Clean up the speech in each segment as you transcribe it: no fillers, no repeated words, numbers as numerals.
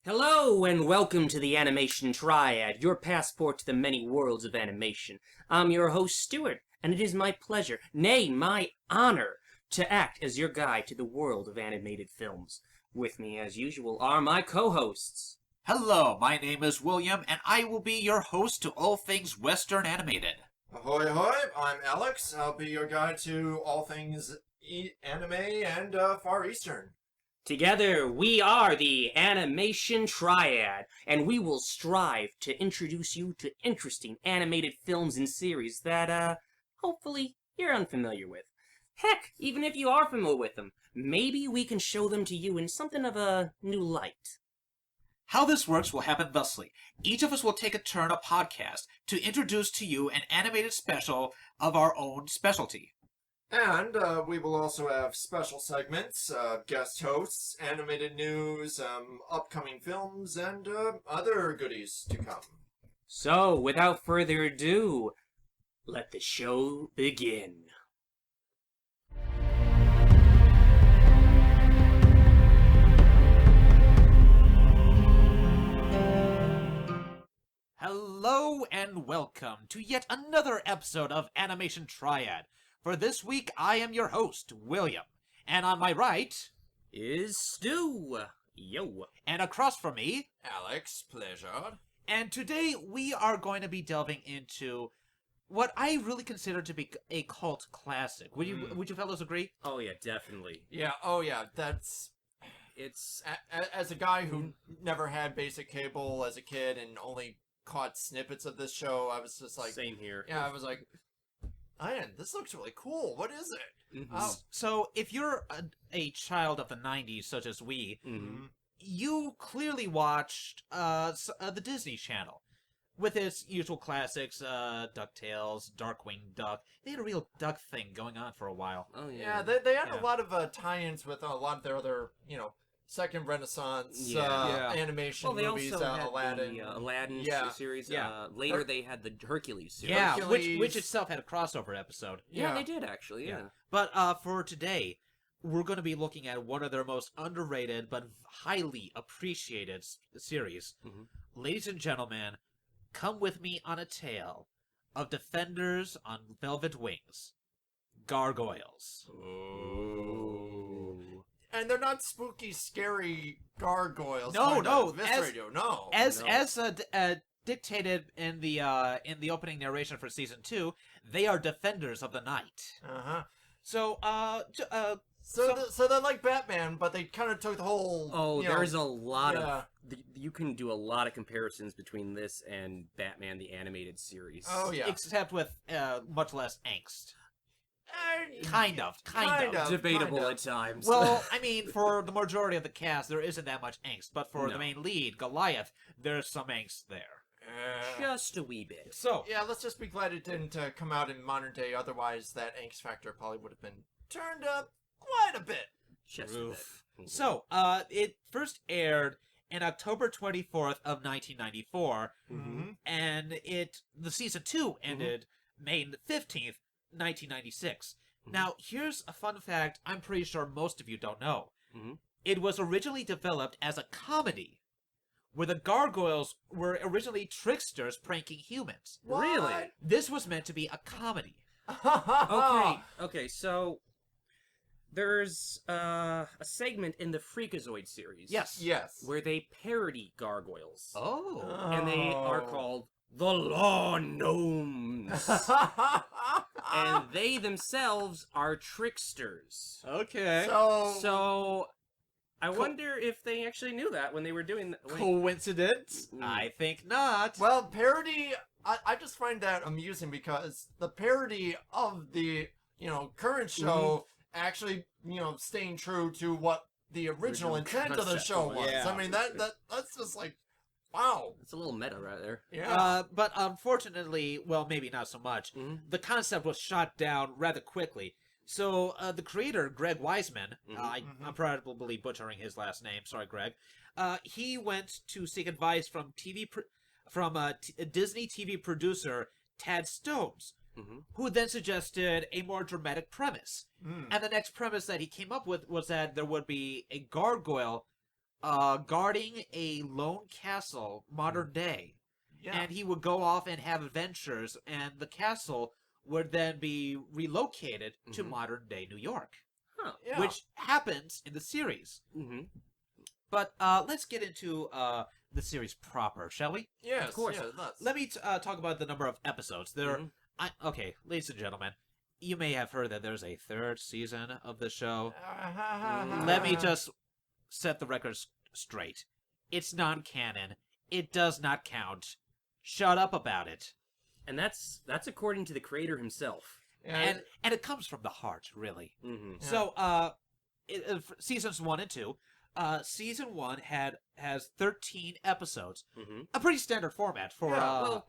Hello and welcome to the Animation Triad, your passport to the many worlds of animation. I'm your host, Stuart, and it is my pleasure, nay, my honor, to act as your guide to the world of animated films. With me, as usual, are my co-hosts. Hello, my name is William, and I will be your host to all things Western animated. Ahoy, ahoy! I'm Alex. I'll be your guide to all things anime and Far Eastern. Together, we are the Animation Triad, and we will strive to introduce you to interesting animated films and series that, hopefully, you're unfamiliar with. Heck, even if you are familiar with them, maybe we can show them to you in something of a new light. How this works will happen thusly. Each of us will take a turn a podcast to introduce to you an animated special of our own specialty. And we will also have special segments, guest hosts, animated news, upcoming films, and other goodies to come. So, without further ado, let the show begin. Hello and welcome to yet another episode of Animation Triad. For this week, I am your host, William. And on my right Is Stu. Yo. and across from me, Alex, pleasure. and today we are going to be delving into what I really consider to be a cult classic. Would you fellows agree? Oh yeah, definitely. Yeah, it's as a guy who never had basic cable as a kid and only caught snippets of this show, I was just like, Same here. yeah, I was like, man, this looks really cool. What is it? Mm-hmm. So, if you're a child of the 90s, such as we, Mm-hmm. you clearly watched the Disney Channel with its usual classics, DuckTales, Darkwing Duck. They had a real duck thing going on for a while. Oh Yeah, yeah. they had Yeah. a lot of tie-ins with a lot of their other, Second Renaissance Yeah. animation Well, they movies, also had Aladdin. the Aladdin Yeah. series. Yeah. Later, they had the Hercules series. Yeah, Hercules. which itself had a crossover episode. Yeah, Yeah. they did actually. Yeah. But for today, we're going to be looking at one of their most underrated but highly appreciated series. Mhm. Ladies and gentlemen, come with me on a tale of defenders on velvet wings. Gargoyles. Ooh. And they're not spooky, scary gargoyles. No, kind no, of This as- radio, no. As no. dictated in the opening narration for season 2, they are defenders of the night. Uh-huh. So So they're like Batman, but they kind of took the whole. Oh, there's a lot yeah. of. You can do a lot of comparisons between this and Batman the Animated Series. Oh, yeah. except with much less angst. Eh, Kind of. Debatable kind of. at times. Well, I mean, for the majority of the cast, there isn't that much angst, but for No. the main lead, Goliath, there's some angst there. just a wee bit. So, Yeah, let's just be glad it didn't come out in modern day. Otherwise, that angst factor probably would have been turned up quite a bit. Just Oof. a bit. So, it first aired in October 24th of 1994, Mm-hmm. and the season 2 ended May 15th, 1996. Mhm. Now, here's a fun fact I'm pretty sure most of you don't know. Mhm. It was originally developed as a comedy, where the gargoyles were originally tricksters pranking humans. Really? This was meant to be a comedy. Okay, so there's a segment in the Freakazoid series. Yes. Yes. Where they parody gargoyles. Oh. And they are called the Law Gnomes. And they themselves are tricksters. Okay. So I wonder if they actually knew that when they were doing that. Coincidence? Mm. I think not. Well, parody, I just find that amusing because the parody of the, current show actually, staying true to what the original Original intent of the concept show was. was. Yeah. I mean, that's just like, wow. It's a little meta right there. Yeah. But unfortunately, well, maybe not so much. Mhm. The concept was shot down rather quickly. So the creator, Greg Weisman, I'm probably butchering his last name. Sorry, Greg. He went to seek advice from Disney TV producer Tad Stones, who then suggested a more dramatic premise. Mm. And the next premise that he came up with was that there would be a gargoyle guarding a lone castle, modern day. Yeah. And he would go off and have adventures, and the castle would then be relocated to Mhm. modern day New York, Huh. Yeah. which happens in the series. Mm-hmm. But let's get into the series proper, shall we? Yes, Of course. Yeah, let's. Let me talk about the number of episodes. There, Mhm. okay, ladies and gentlemen, you may have heard that there's a third season of the show. Let me just set the record straight. It's non-canon. It does not count. Shut up about it. And that's according to the creator himself. Yeah, And it comes from the heart, really. Mm-hmm. Yeah. So, seasons 1 and 2. Season 1 has 13 episodes. Mm-hmm. A pretty standard format for Yeah, Well,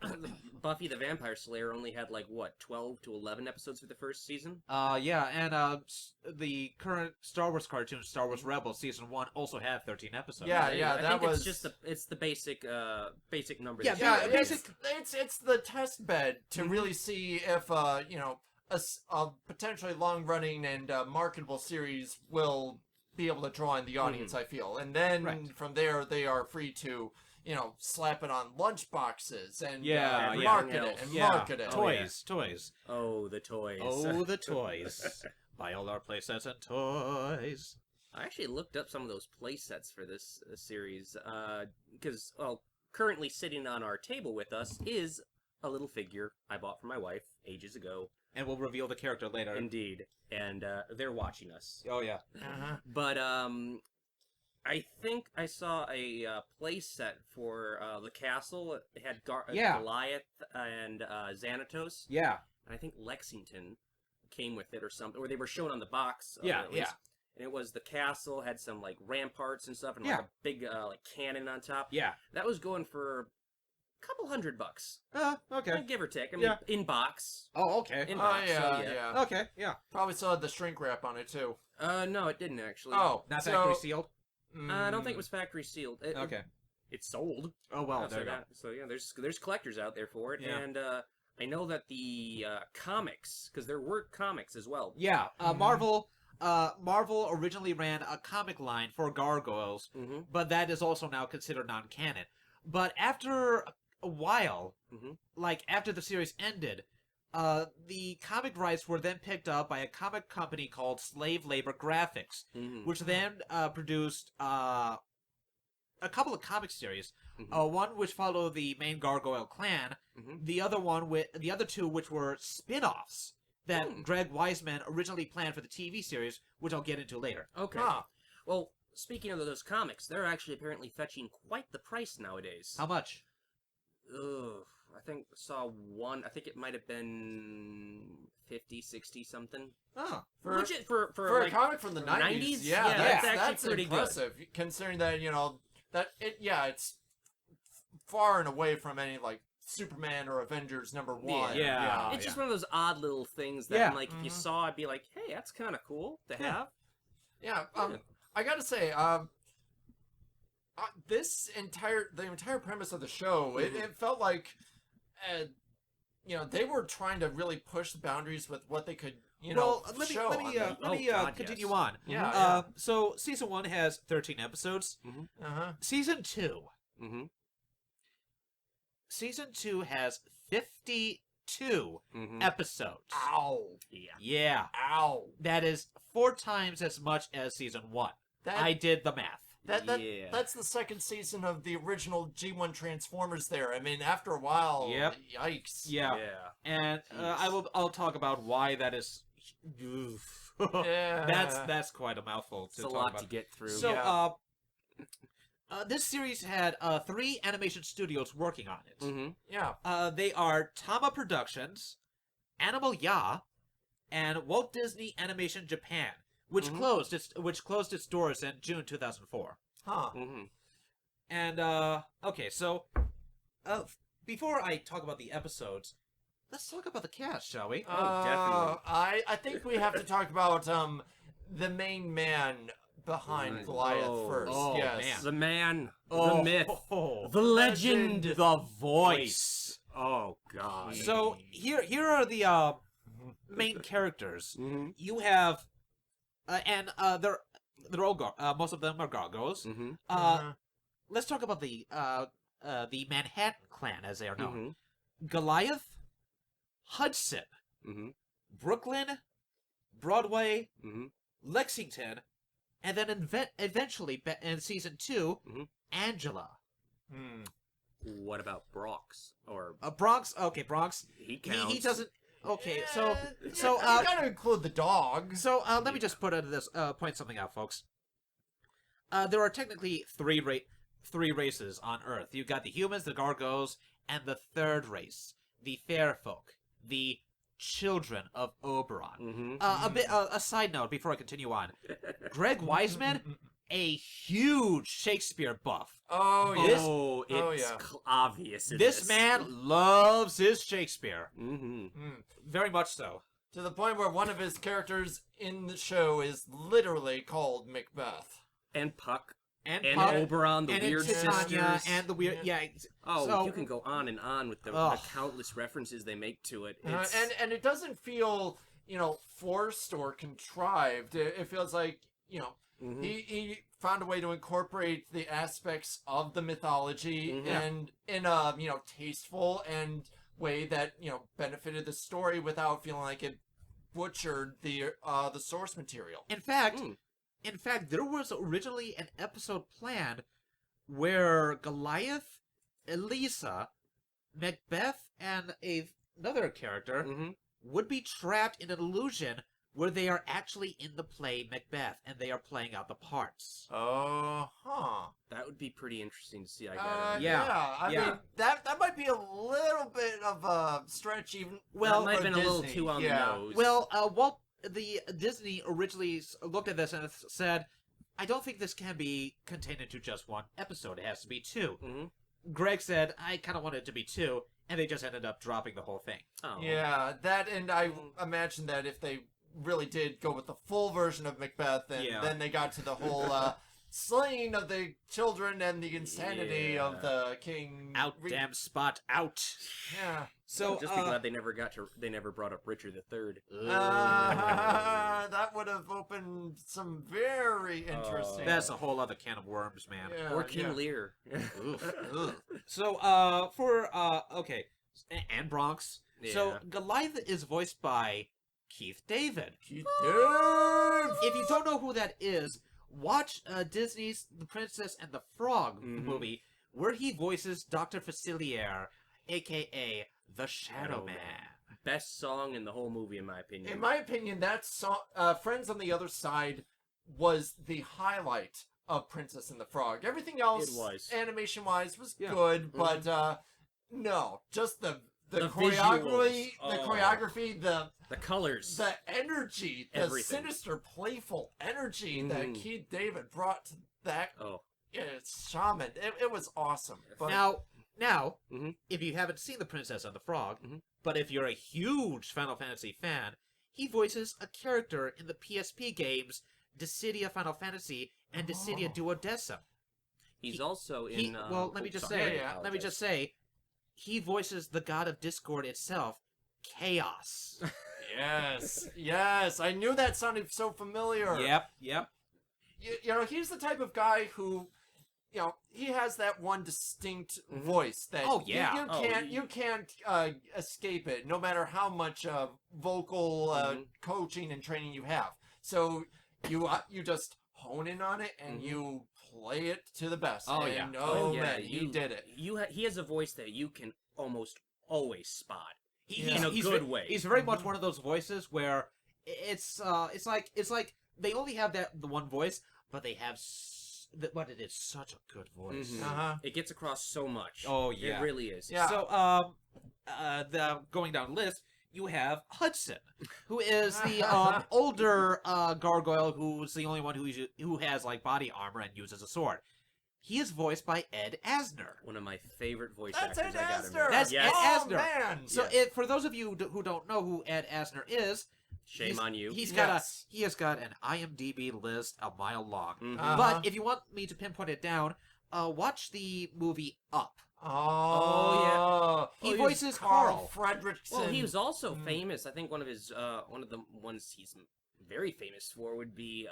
Buffy the Vampire Slayer only had like what 12 to 11 episodes for the first season. yeah, and the current Star Wars cartoon, Star Wars Rebels, season 1 also had 13 episodes. Yeah, I that think was it's just the basic number. Yeah, that yeah, you- basic- it's the test bed to Mhm. really see if a potentially long running and marketable series will be able to draw in the audience. I feel, and then Right. from there they are free to slap it on lunch boxes and Yeah, yeah. market Everything it and else. Yeah, market it. toys. Oh, the toys. Oh, the toys. Buy all our playsets and toys. I actually looked up some of those play sets for this series because currently sitting on our table with us is a little figure I bought for my wife ages ago. And we'll reveal the character later. Indeed, and they're watching us. Oh, yeah. Uh-huh. But I think I saw a play set for the castle. It had Yeah. Goliath and Xanatos. Yeah. And I think Lexington came with it or something, or they were shown on the box. Yeah, at least. yeah. And it was the castle, had some like ramparts and stuff, and Yeah. like a big like cannon on top. Yeah. That was going for a couple $100, Okay. give or take. I mean, Yeah. in box. Oh, okay. In Oh box. yeah, so, yeah. Okay, yeah. Probably still had the shrink wrap on it too. No, it didn't actually. Oh, Not so, factory sealed? I don't think it was factory sealed. Okay. It sold. Oh, well, so there you go. So yeah, there's collectors out there for it, Yeah. and I know that the comics, because there were comics as well. Yeah, Mhm. Marvel originally ran a comic line for Gargoyles, Mm-hmm. but that is also now considered non-canon. But after a while, Mhm. like after the series ended, the comic rights were then picked up by a comic company called Slave Labor Graphics, Mm-hmm. which then produced a couple of comic series. Mhm. One which followed the main Gargoyle clan, Mhm. the other two which were spin-offs that Hmm. Greg Weisman originally planned for the TV series, which I'll get into later. Okay. Huh. Well, speaking of those comics, they're actually apparently fetching quite the price nowadays. How much? Ugh, I think saw one. I think it might have been 50, 60 something. Oh, For, Which is for for like, a comic from the 90s, 90s? yeah, Yeah, that's that's actually pretty good. impressive. Considering that it's far and away from any like Superman or Avengers #1. Yeah. it's just one of those odd little things that Yeah. like if you Mhm. saw, I'd be like, hey, that's kind of cool to Yeah. have. Yeah, Yeah. I gotta say, the entire premise of the show, it felt like, they were trying to really push the boundaries with what they could, let show. me God, continue yes. on. Yeah, So season 1 has 13 episodes. Uh-huh. Season 2 Mm-hmm. has 52 Mm-hmm. episodes. Ow. Yeah. Yeah, Ow. that is 4 times as much as season 1. That, I did the math. Yeah. That's the second season of the original G1 Transformers there. I mean, after a while, Yep. yikes. Yeah, and Jeez. I'll talk about why that is. Oof. Yeah. That's quite a mouthful to It's a talk lot about. to get through. So, Yeah. this series had 3 animation studios working on it. Mm-hmm. Yeah. They are Tama Productions, Animal Ya, and Walt Disney Animation Japan, which Mhm. closed its doors in June 2004. Huh. Mm-hmm. And okay, so before I talk about the episodes, let's talk about the cast, shall we? definitely. I think we have to talk about the main man behind Right. Goliath Oh. first. Oh, yes. man. The man, Oh, the myth, oh, the legend, the voice. Oh God. So here are the main characters. Mm-hmm. You have, and they're they're all most of them are gargoyles. Mm-hmm. Let's talk about the Manhattan clan, as they are known. Mm-hmm. Goliath, Hudson, Mm-hmm. Brooklyn, Broadway, Mm-hmm. Lexington, and then eventually in season 2, Mhm. Angela. What about Brox? Or Bronx. Okay, Bronx. he counts. He doesn't. Okay, you gotta include the dog. so let me just point something out, folks. There are technically three races on Earth. You've got the humans, the Gargoyles, and the third race, the Fair Folk, the Children of Oberon. Mm-hmm. A side note before I continue on. Greg Weisman, a huge Shakespeare buff. Oh yeah. This- It's obvious. In This man loves his Shakespeare. Mm-hmm. Very much so. To the point where one of his characters in the show is literally called Macbeth. And Puck. And And Oberon, the and weird Titania, sisters. and the weird, Oh, so- you can go on and on with the Ugh. countless references they make to it. Uh, It's, and it doesn't feel, forced or contrived. It feels like, Mhm. he found a way to incorporate the aspects of the mythology Mhm. and in a, tasteful and way that, benefited the story without feeling like it butchered the source material. In fact, Mm. there was originally an episode planned where Goliath, Elisa, Macbeth, and another character Mhm. would be trapped in an illusion where they are actually in the play Macbeth and they are playing out the parts. Oh, huh. That would be pretty interesting to see. I Uh, guess. Yeah. I Yeah. mean, that might be a little bit of a stretch even. Well, That might have for been a little Disney. too on the Yeah. nose. Well, Walt, the Disney originally looked at this and said, I don't think this can be contained into just one episode. It has to be 2. Mhm. Greg said, I kind of want it to be 2, and they just ended up dropping the whole thing. Oh. Yeah, that, and I imagine that if they really did go with the full version of Macbeth, and Yeah. then they got to the whole slaying of the children and the insanity of the king. Out, damn spot, out. Yeah. So, Just be glad they never brought up Richard III. That would have opened some very interesting. that's a whole other can of worms, man. Yeah, Or King yeah. Lear. Ugh. So, okay, and Bronx. So, Yeah. Goliath is voiced by Keith David. Keith David. If you don't know who that is, watch Disney's The Princess and the Frog Mhm. movie, where he voices Dr. Facilier, a.k.a. the Shadow Man. Best song in the whole movie, in my opinion. In my opinion, that song, Friends on the Other Side, was the highlight of Princess and the Frog. Everything else, It was. animation-wise, was Yeah. good, but no, just the choreography, visuals. the Oh. choreography, the colors. the energy, the Everything. sinister, playful energy that Mhm. Keith David brought to that Oh. shaman. It was awesome. But Now, Mhm. if you haven't seen The Princess and the Frog, Mhm. but if you're a huge Final Fantasy fan, he voices a character in the PSP games Dissidia Final Fantasy and Dissidia Duodecim. He's also in. Well, let me just sorry, say, yeah. let me just say, he voices the god of discord itself, Chaos. yes, I knew that sounded so familiar. Yep. He's the type of guy who, he has that one distinct Mhm. voice that Oh, yeah. you can't escape it, no matter how much vocal Mhm. coaching and training you have. So you just hone in on it and Mhm. you play it to the best. Oh, and yeah. oh Yeah, man, he did it. He has a voice that you can almost always spot. Yeah. In a he's good ve- way. He's very much one of those voices where it's like they only have the one voice, but they have but it is such a good voice. Mhm. Uh-huh. It gets across so much. Oh, yeah. It really is. Yeah. So going down the list, you have Hudson, who is the older gargoyle who's the only one who has like body armor and uses a sword. He is voiced by Ed Asner. One of my favorite voice That's actors. Ed I gotta Asner. admit. That's yes. Ed Oh Asner. man. So Yes. for those of you who don't know who Ed Asner is, Shame on you. He Yes. has got an IMDb list a mile long. Mhm. Uh-huh. But if you want me to pinpoint it down, watch the movie Up. Oh, He he voices Carl Carl. Fredrickson. Well, he was also Mm. famous. I think one of the ones he's very famous for would be,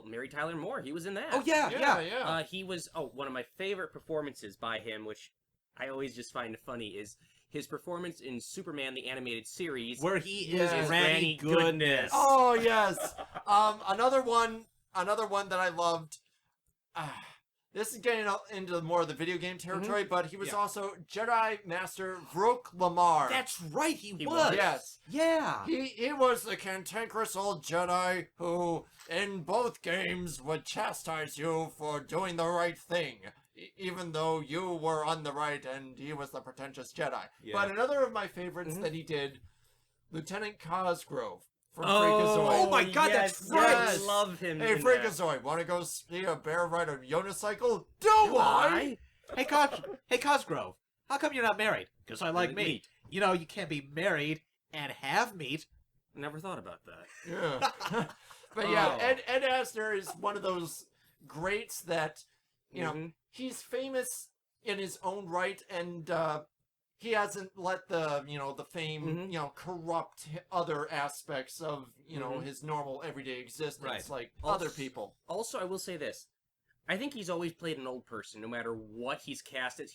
Mary Tyler Moore. He was in that. Oh yeah. He was, one of my favorite performances by him, which I always just find funny, is his performance in Superman, the animated series. Where he Yes. is Granny Goodness. Oh yes. Another one that I loved. This is getting into more of the video game territory, but he was also Jedi Master Vrook Lamar. That's right, he He was. was. Yes. Yeah. He was the cantankerous old Jedi who, in both games, would chastise you for doing the right thing, even though you were on the right and he was the pretentious Jedi. Yeah. But another of my favorites that he did, Lieutenant Cosgrove from Oh, Freakazoid. Oh my God, that's yes, right. I love him. Hey, in that. Freakazoid, want to go see a bear ride a unicycle? Do I? Hey Cosgrove, how come you're not married? Because I like meat. You know, you can't be married and have meat. Never thought about that. Yeah. But yeah, Oh. Ed Asner is one of those greats that, you know, he's famous in his own right, and he hasn't let the, the fame, corrupt other aspects of, his normal everyday existence Right. like Also- other people. Also, I will say this. I think he's always played an old person, no matter what he's cast as.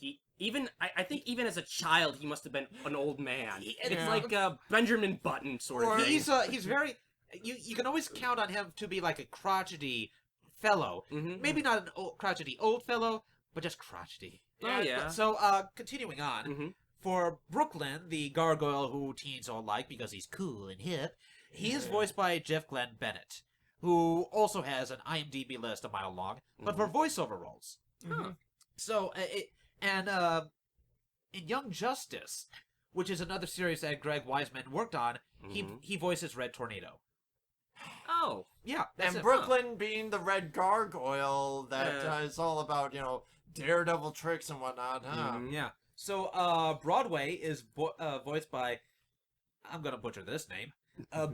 I think even as a child, he must have been an old man. It's Yeah. like Benjamin Button sort Or of thing. He's very. You can always count on him to be like a crotchety fellow. Maybe not an crotchety old fellow, but just crotchety. Oh, yeah. So, continuing on. For Brooklyn, the gargoyle who teens all like because he's cool and hip, he is voiced by Jeff Glenn Bennett, who also has an IMDb list a mile long, but for voiceover roles. So, in Young Justice, which is another series that Greg Weisman worked on, he voices Red Tornado. Oh. Yeah, that's And it. Brooklyn being the red gargoyle that is all about, daredevil tricks and whatnot, huh? Yeah. So, Broadway is voiced by, I'm gonna butcher this name,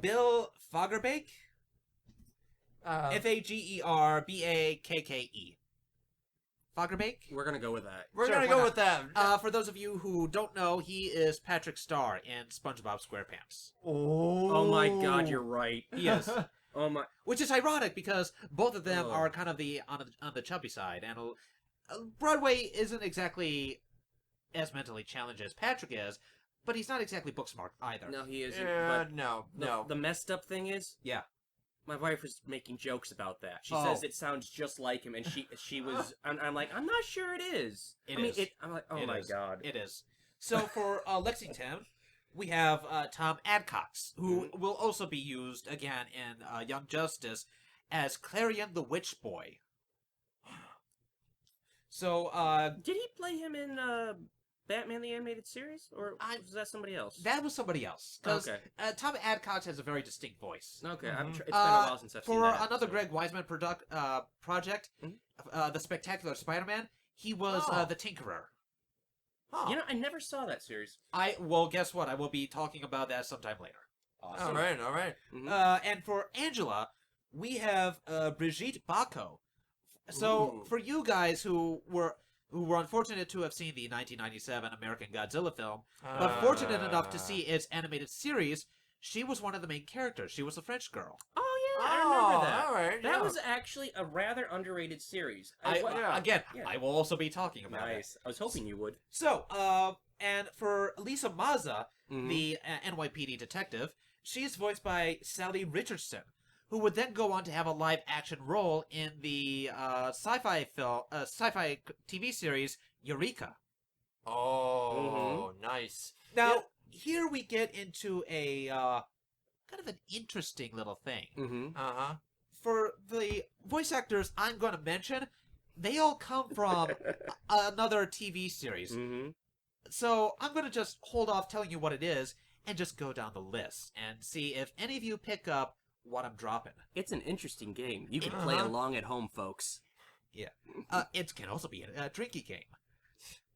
Bill Fagerbake? Fagerbake. Fagerbake? We're gonna go with that. We're Sure, gonna why go not? with that. For those of you who don't know, he is Patrick Starr in SpongeBob SquarePants. Oh my God, you're right. He is. Oh my. Which is ironic because both of them Oh. are kind of on the chubby side, and Broadway isn't exactly as mentally challenged as Patrick is, but he's not exactly book smart either. No, he isn't. Yeah, but no. The messed up thing is. Yeah. My wife was making jokes about that. She Oh. says it sounds just like him, and she was. I'm like, I'm not sure it is. It is. I'm like, oh It my is. God. It is. So for Lexington, we have Tom Adcox, who will also be used again in Young Justice as Clarion the Witch Boy. So Did he play him in Batman the Animated Series, or was that somebody else? that was somebody else. 'Cause, Okay. Tom Adcox has a very distinct voice. Okay, Mhm. it's been a while since I've seen For that. another so- Greg Weisman project, The Spectacular Spider-Man, he was Oh. the Tinkerer. Huh. You know, I never saw that series. Well, guess what? I will be talking about that sometime later. All right. And for Angela, we have Brigitte Bacco. So Ooh. for you guys who were unfortunate to have seen the 1997 American Godzilla film, but fortunate enough to see its animated series, she was one of the main characters. She was a French girl. Oh yeah, I remember that. All right. That yeah. was actually a rather underrated series. yeah. Again, Yeah. I will also be talking about it. Nice. I was hoping you would. So, and for Lisa Mazza, Mhm. the NYPD detective, she's voiced by Sally Richardson, who would then go on to have a live-action role in the sci-fi TV series Eureka. Oh, nice. Now, here we get into a kind of an interesting little thing. Mm-hmm. Uh-huh. For the voice actors I'm going to mention, they all come from another TV series. Mm-hmm. So I'm going to just hold off telling you what it is and just go down the list and see if any of you pick up what I'm dropping. It's an interesting game. You can play along at home, folks. Yeah. It can also be a drinky game.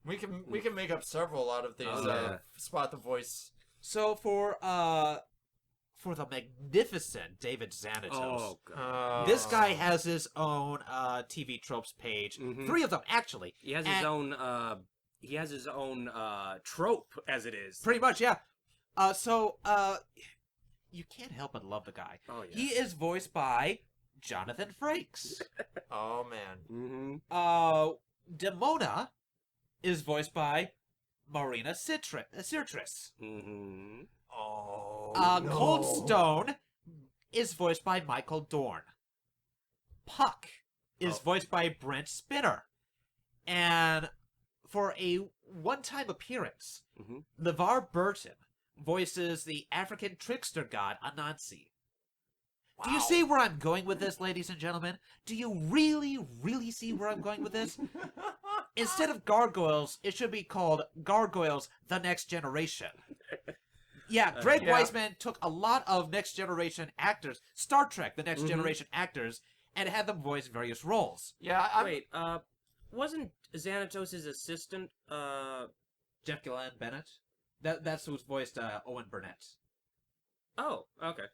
We can make up several out of these. Oh, yeah. Spot the voice. So for the magnificent David Xanatos, Oh God. this guy has his own TV tropes page. Mhm. 3 of them actually. He has his And- own. He has his own trope, as it is. Pretty much, yeah. you can't help but love the guy. Oh, yeah. He is voiced by Jonathan Frakes. Oh man. Demona is voiced by Marina Sirtis. Oh. No. Cold Stone is voiced by Michael Dorn. Puck is voiced by Brent Spinner. And for a one-time appearance, LeVar Burton voices the African trickster god Anansi. Wow. Do you see where I'm going with this, ladies and gentlemen? Do you really, really see where I'm going with this? Instead of Gargoyles, it should be called Gargoyles The Next Generation. Yeah, Greg Weisman took a lot of Next Generation actors, Star Trek The Next Generation actors, and had them voice various roles. Yeah. Wait, wasn't Xanatos' assistant, Jeff Gillen Bennett? That's who's voiced Owen Burnett. Oh, okay.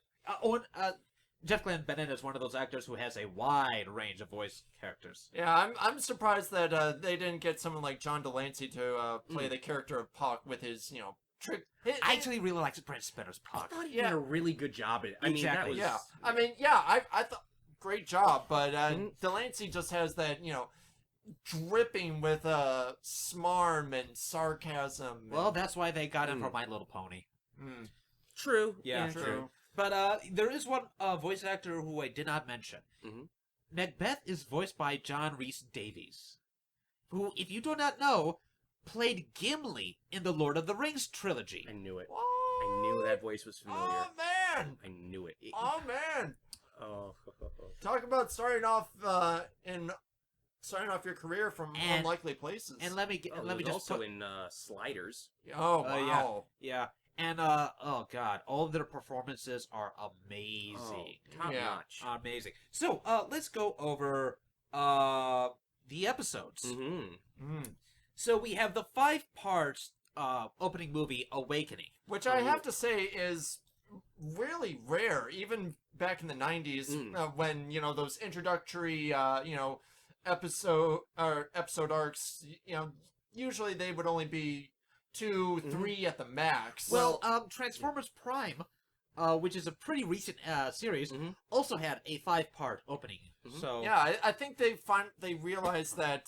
Jeff Glenn Bennett is one of those actors who has a wide range of voice characters. Yeah, I'm surprised that they didn't get someone like John Delancey to play the character of Puck with his, trick. I actually really liked Brent Spinner's Puck. I thought he did a really good job at it. I mean, that was... Yeah, I mean, I thought great job, but Delancey just has that, dripping with smarm and sarcasm. Well, that's why they got him for My Little Pony. True. Yeah, true. But there is one voice actor who I did not mention. Macbeth is voiced by John Rhys Davies, who, if you do not know, played Gimli in the Lord of the Rings trilogy. I knew it. What? I knew that voice was familiar. Oh, man! I knew it. Oh, man! Oh. Talk about starting off your career from unlikely places. And let me just also put... in Sliders. Oh, wow. Yeah. And, oh god, all of their performances are amazing. Top notch. Amazing. So, let's go over, the episodes. So we have the 5-part, opening movie, Awakening. Which I have to say is really rare, even back in the 90s, when, those introductory, episode arcs, usually they would only be 2, 3 at the max. Well, Transformers Prime, which is a pretty recent series, also had a 5-part opening. So yeah, I think they realized that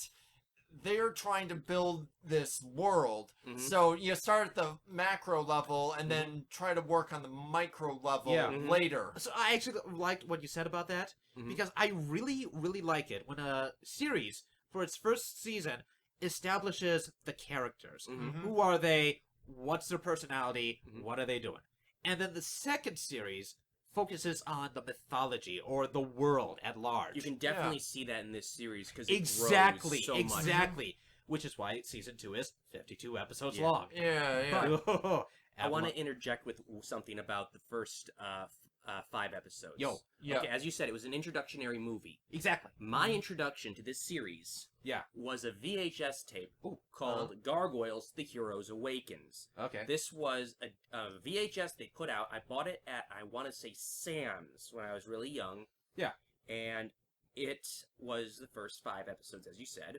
they're trying to build this world. So you start at the macro level and then try to work on the micro level later. So I actually liked what you said about that, because I really, really like it when a series, for its first season, establishes the characters. Who are they? What's their personality? What are they doing? And then the second series focuses on the mythology or the world at large. You can definitely see that in this series because it exactly, grows so much. Exactly. Which is why season 2 is 52 episodes long. Yeah. But I want to interject with something about the first 5 episodes. Okay, as you said, it was an introductionary movie. Exactly. My introduction to this series was a VHS tape called Gargoyles, The Heroes Awakens. Okay. This was a VHS they put out. I bought it at, I want to say, Sam's when I was really young. Yeah. And it was the first 5 episodes, as you said.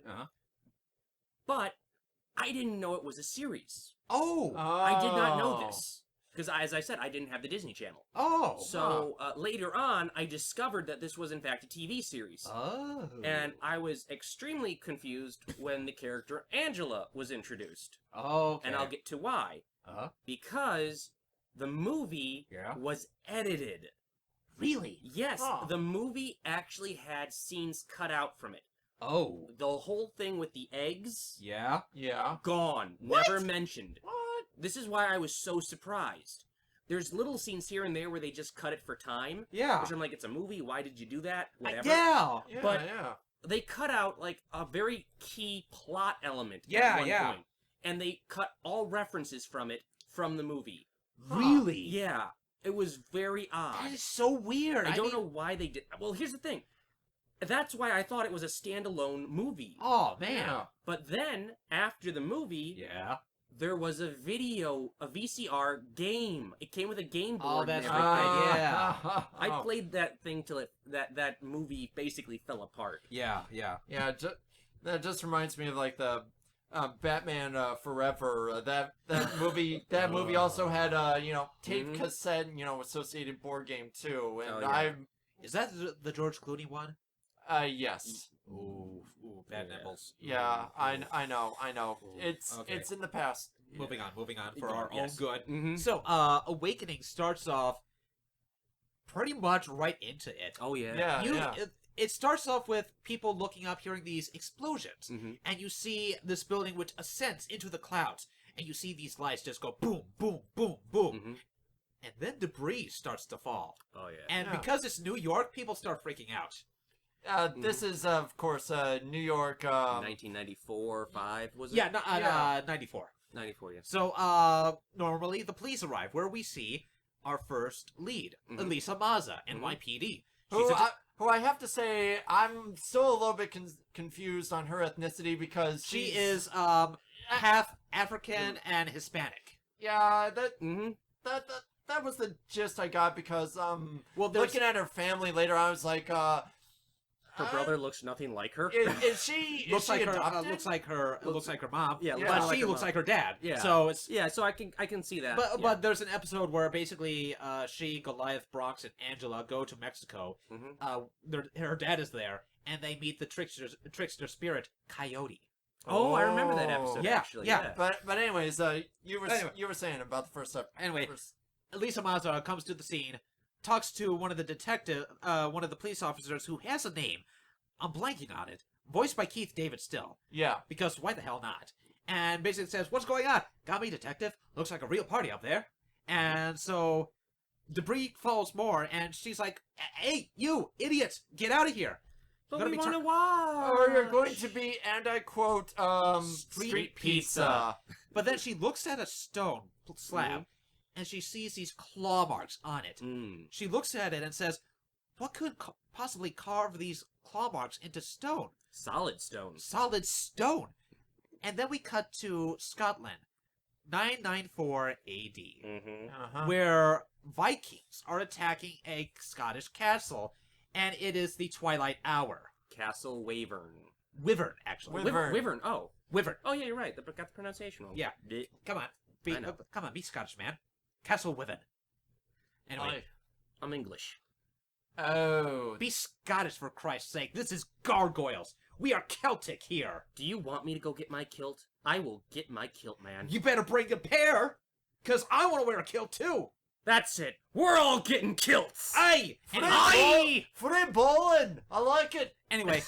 But I didn't know it was a series. I did not know this. Because, as I said, I didn't have the Disney Channel. So, later on, I discovered that this was, in fact, a TV series. And I was extremely confused when the character Angela was introduced. And I'll get to why. Because the movie was edited. Really? Yes, the movie actually had scenes cut out from it. The whole thing with the eggs? Yeah. Gone. What? Never mentioned. What? This is why I was so surprised. There's little scenes here and there where they just cut it for time. Yeah. Which I'm like, it's a movie, why did you do that? Whatever. But they cut out, like, a very key plot element Yeah, at one yeah. point. And they cut all references from it from the movie. Really? Yeah. It was very odd. That is so weird. I don't know why they did... Well, here's the thing. That's why I thought it was a standalone movie. Oh, man. But then, after the movie... There was a VCR game. It came with a game board. That's and right. I played that thing till that movie basically fell apart. That just reminds me of like the Batman Forever. That movie also had tape cassette associated board game too. And Is that the George Clooney one? Yes. Ooh, bad nipples. Yeah, I know. Ooh, It's in the past. Moving on for our own good. Mm-hmm. So, Awakening starts off pretty much right into it. Oh yeah. It starts off with people looking up, hearing these explosions, and you see this building which ascends into the clouds, and you see these lights just go boom, boom, boom, boom, and then debris starts to fall. Oh yeah. And because it's New York, people start freaking out. This is, of course, New York. 1994, 5 was it? Yeah, 94. 94, yeah. So, normally the police arrive, where we see our first lead, Elisa Maza, NYPD. Who I have to say, I'm still a little bit confused on her ethnicity because she is half African and Hispanic. Yeah, that was the gist I got because looking at her family later, I was like, her brother looks nothing like her. Is she? Looks like adopted? looks like her mom. Yeah, but she looks like her dad. Yeah. So it's so I can see that. But there's an episode where basically she, Goliath, Bronx, and Angela go to Mexico. Her dad is there, and they meet the trickster spirit Coyote. Oh, I remember that episode. Yeah, actually. yeah. But anyways, you were saying about the first episode. Anyway, Elisa Maza comes to the scene, talks to one of the police officers who has a name. I'm blanking on it. Voiced by Keith David still. Yeah. Because why the hell not? And basically says, "What's going on? Got me, detective. Looks like a real party up there." And so debris falls more, and she's like, "Hey, you idiot! Get out of here!" But we want to watch. Or you're going to be, and I quote, street pizza. But then she looks at a stone slab, and she sees these claw marks on it. She looks at it and says, "What could possibly carve these claw marks into stone?" Solid stone. Solid stone. And then we cut to Scotland, 994 AD, where Vikings are attacking a Scottish castle, and it is the twilight hour. Castle Wyvern. Wyvern, actually. Wyvern. Oh. Wyvern. Oh yeah, you're right. Got the pronunciation wrong. Yeah. Come on. Be Scottish, man. Castle Wyvern. Anyway. I'm English. Oh. Be Scottish, for Christ's sake. This is Gargoyles. We are Celtic here. Do you want me to go get my kilt? I will get my kilt, man. You better bring a pair, because I want to wear a kilt, too. That's it. We're all getting kilts. Aye! Free bowling! I like it! Anyway,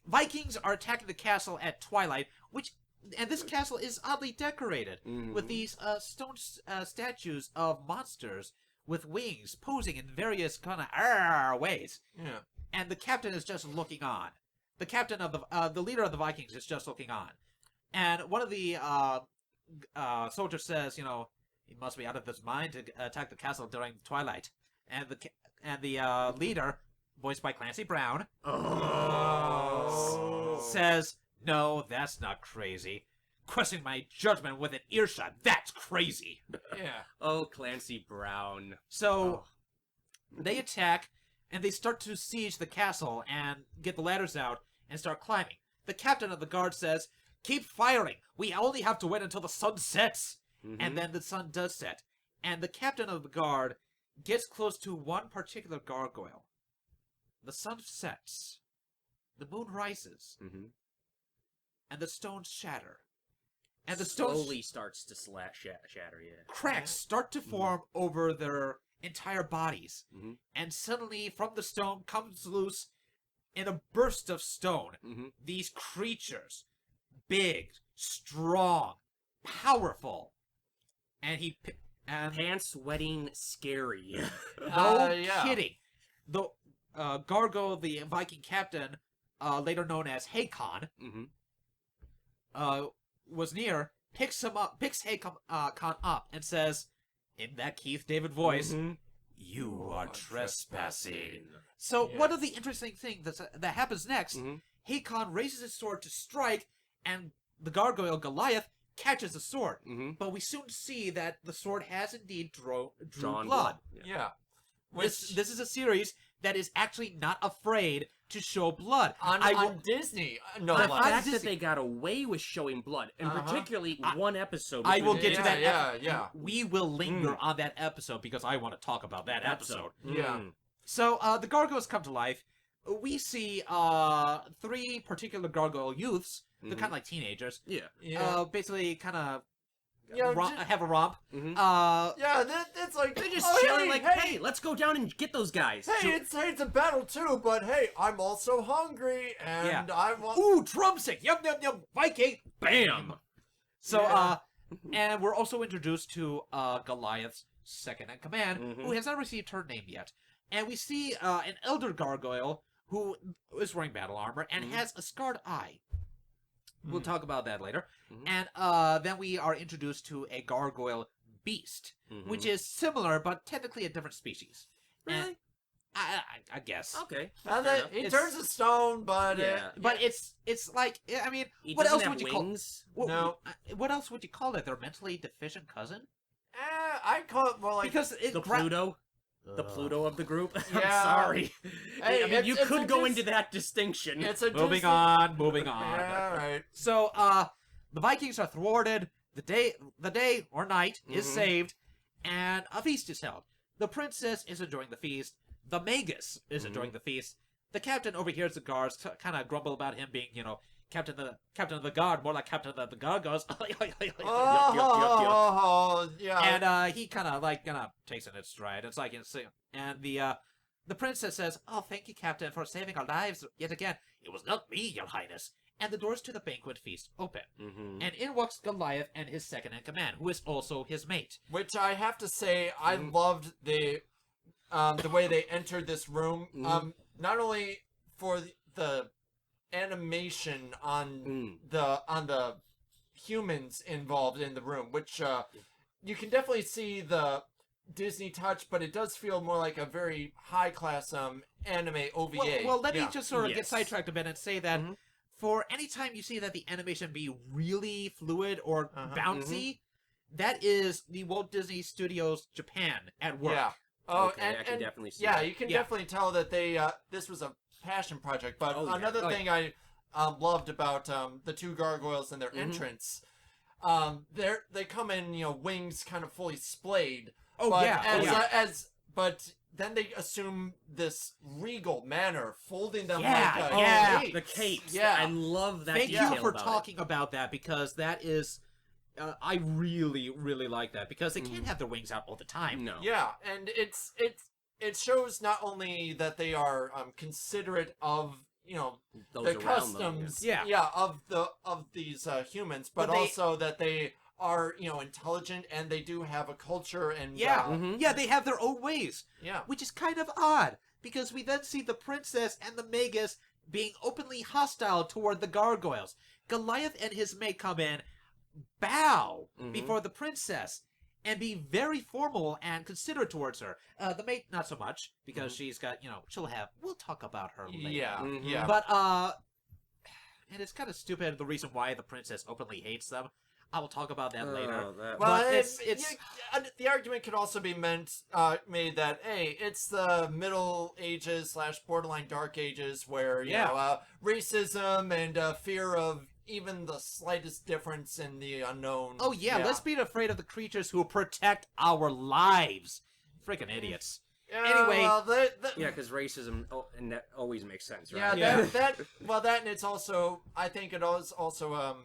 Vikings are attacking the castle at twilight, and this castle is oddly decorated with these stone statues of monsters with wings posing in various kind of ways. Yeah. And the captain is just looking on. The captain of the leader of the Vikings is just looking on. And one of the soldiers says, he must be out of his mind to attack the castle during twilight. And the leader, voiced by Clancy Brown, says, "No, that's not crazy. Questioning my judgment with an earshot, that's crazy." Yeah. Oh, Clancy Brown. So they attack, and they start to siege the castle and get the ladders out and start climbing. The captain of the guard says, "Keep firing. We only have to wait until the sun sets." And then the sun does set. And the captain of the guard gets close to one particular gargoyle. The sun sets. The moon rises. And the stones shatter. And the stones slowly starts to shatter, yeah. Cracks start to form over their entire bodies. And suddenly, from the stone comes loose, in a burst of stone, these creatures. Big, strong, powerful. And pants wetting scary. No kidding. The Gargo, the Viking captain, later known as Hakon, was near, picks Hakon up, and says, in that Keith David voice, "You are trespassing." So one of the interesting things that happens next, Hakon raises his sword to strike, and the gargoyle Goliath catches the sword. But we soon see that the sword has indeed drawn blood. Yeah. This is a series that is actually not afraid to show blood. On Disney, no The less. fact that they got away with showing blood, and particularly one episode. I which will was- get to that. Yeah. We will linger on that episode because I want to talk about that episode. Yeah. So the gargoyles come to life. We see 3 particular gargoyle youths. They're kind of like teenagers. Yeah. Basically, kind of Yeah, have a romp. yeah, it's like They're just oh, chilling, hey, like, hey, hey, let's go down and get those guys. hey, it's a battle too, but hey, I'm also hungry and I want. Ooh, drumstick! Yum yum yum! Viking! Bam! So Yeah. and we're also introduced to Goliath's second in command, who has not received her name yet. And we see an elder gargoyle who is wearing battle armor and has a scarred eye. We'll talk about that later. And then we are introduced to a gargoyle beast, which is similar but technically a different species. Really? And I guess. Okay. And fair then enough. he turns to stone, but Yeah. But it's like, I mean, He what doesn't else have would you call? wings. No. What else would you call it? Their mentally deficient cousin? I call it more like Because The Pluto. The Pluto of the group. I'm Yeah. sorry. Hey, I mean, it's- you it's could a go dis- into that distinction. it's a Moving Disney- on, moving on. Yeah, right. So, the Vikings are thwarted. The day or night is saved, and a feast is held. The princess is enjoying the feast. The magus is enjoying the feast. The captain overhears the guards kind of grumble about him being, captain of the guard, more like captain of the gargoyles. Oh, yeah. And he kind of takes it in stride. It's like and the princess says, "Oh, thank you, Captain, for saving our lives yet again. It was not me, Your Highness." And the doors to the banquet feast open, and in walks Goliath and his second in command, who is also his mate. Which I have to say, I loved the way they entered this room. Not only for the animation on the humans involved in the room, which you can definitely see the Disney touch, but it does feel more like a very high class anime OVA. Well, let me Yeah. just sort of get Yes. sidetracked a bit and say that for any time you see that the animation be really fluid or bouncy, that is the Walt Disney Studios Japan at work. Yeah. Oh, Okay, I can definitely see yeah, that. you can Yeah. definitely tell that they this was a passion project. But Oh, yeah. another Oh, thing I loved about the 2 gargoyles and their entrance, they come in wings kind of fully splayed. Oh, but yeah. but then they assume this regal manner, folding them Yeah, like yeah. capes. The capes. Yeah. I love that Thank detail you for about it. talking about that, because that is... I really, really like that, because they can't have their wings out all the time. No. Yeah, and it shows not only that they are considerate of Those the around them, customs yeah. of these humans, but But they- also that they are intelligent and they do have a culture and Yeah, they have their own ways, yeah. which is kind of odd, because we then see the princess and the magus being openly hostile toward the gargoyles. Goliath and his mate come in, bow before the princess, and be very formal and considerate towards her. The mate, not so much, because she's got, we'll talk about her later. Yeah, yeah. But, and it's kind of stupid, the reason why the princess openly hates them. I will talk about that later. That- Well, But it's the argument could also be made that hey, it's the Middle Ages / borderline Dark Ages where racism and fear of even the slightest difference in the unknown. oh yeah, let's be afraid of the creatures who protect our lives. Freaking idiots. Anyway. well, Yeah, because racism and that always makes sense, yeah, right? that and it's also I think it is also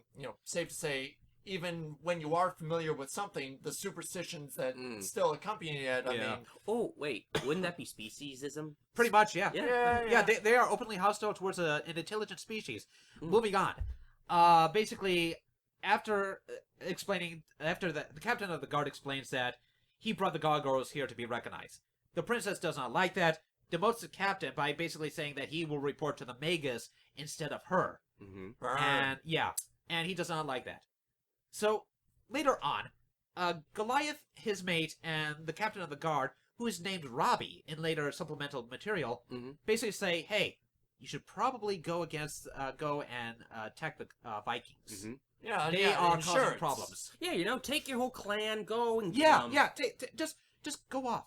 safe to say, even when you are familiar with something, the superstitions that still accompany it. I mean, Oh, wait. Wouldn't that be speciesism? Pretty much, yeah. Yeah. They are openly hostile towards an intelligent species. Moving on. Basically, after the captain of the guard explains that he brought the gargoyles here to be recognized. The princess does not like that, demotes the captain by basically saying that he will report to the magus instead of her. And he does not like that. So, later on, Goliath, his mate, and the captain of the guard, who is named Robbie in later supplemental material, basically say, hey, you should probably go and attack the Vikings. They are causing insurance. problems. Yeah, take your whole clan, go and Yeah, just go off.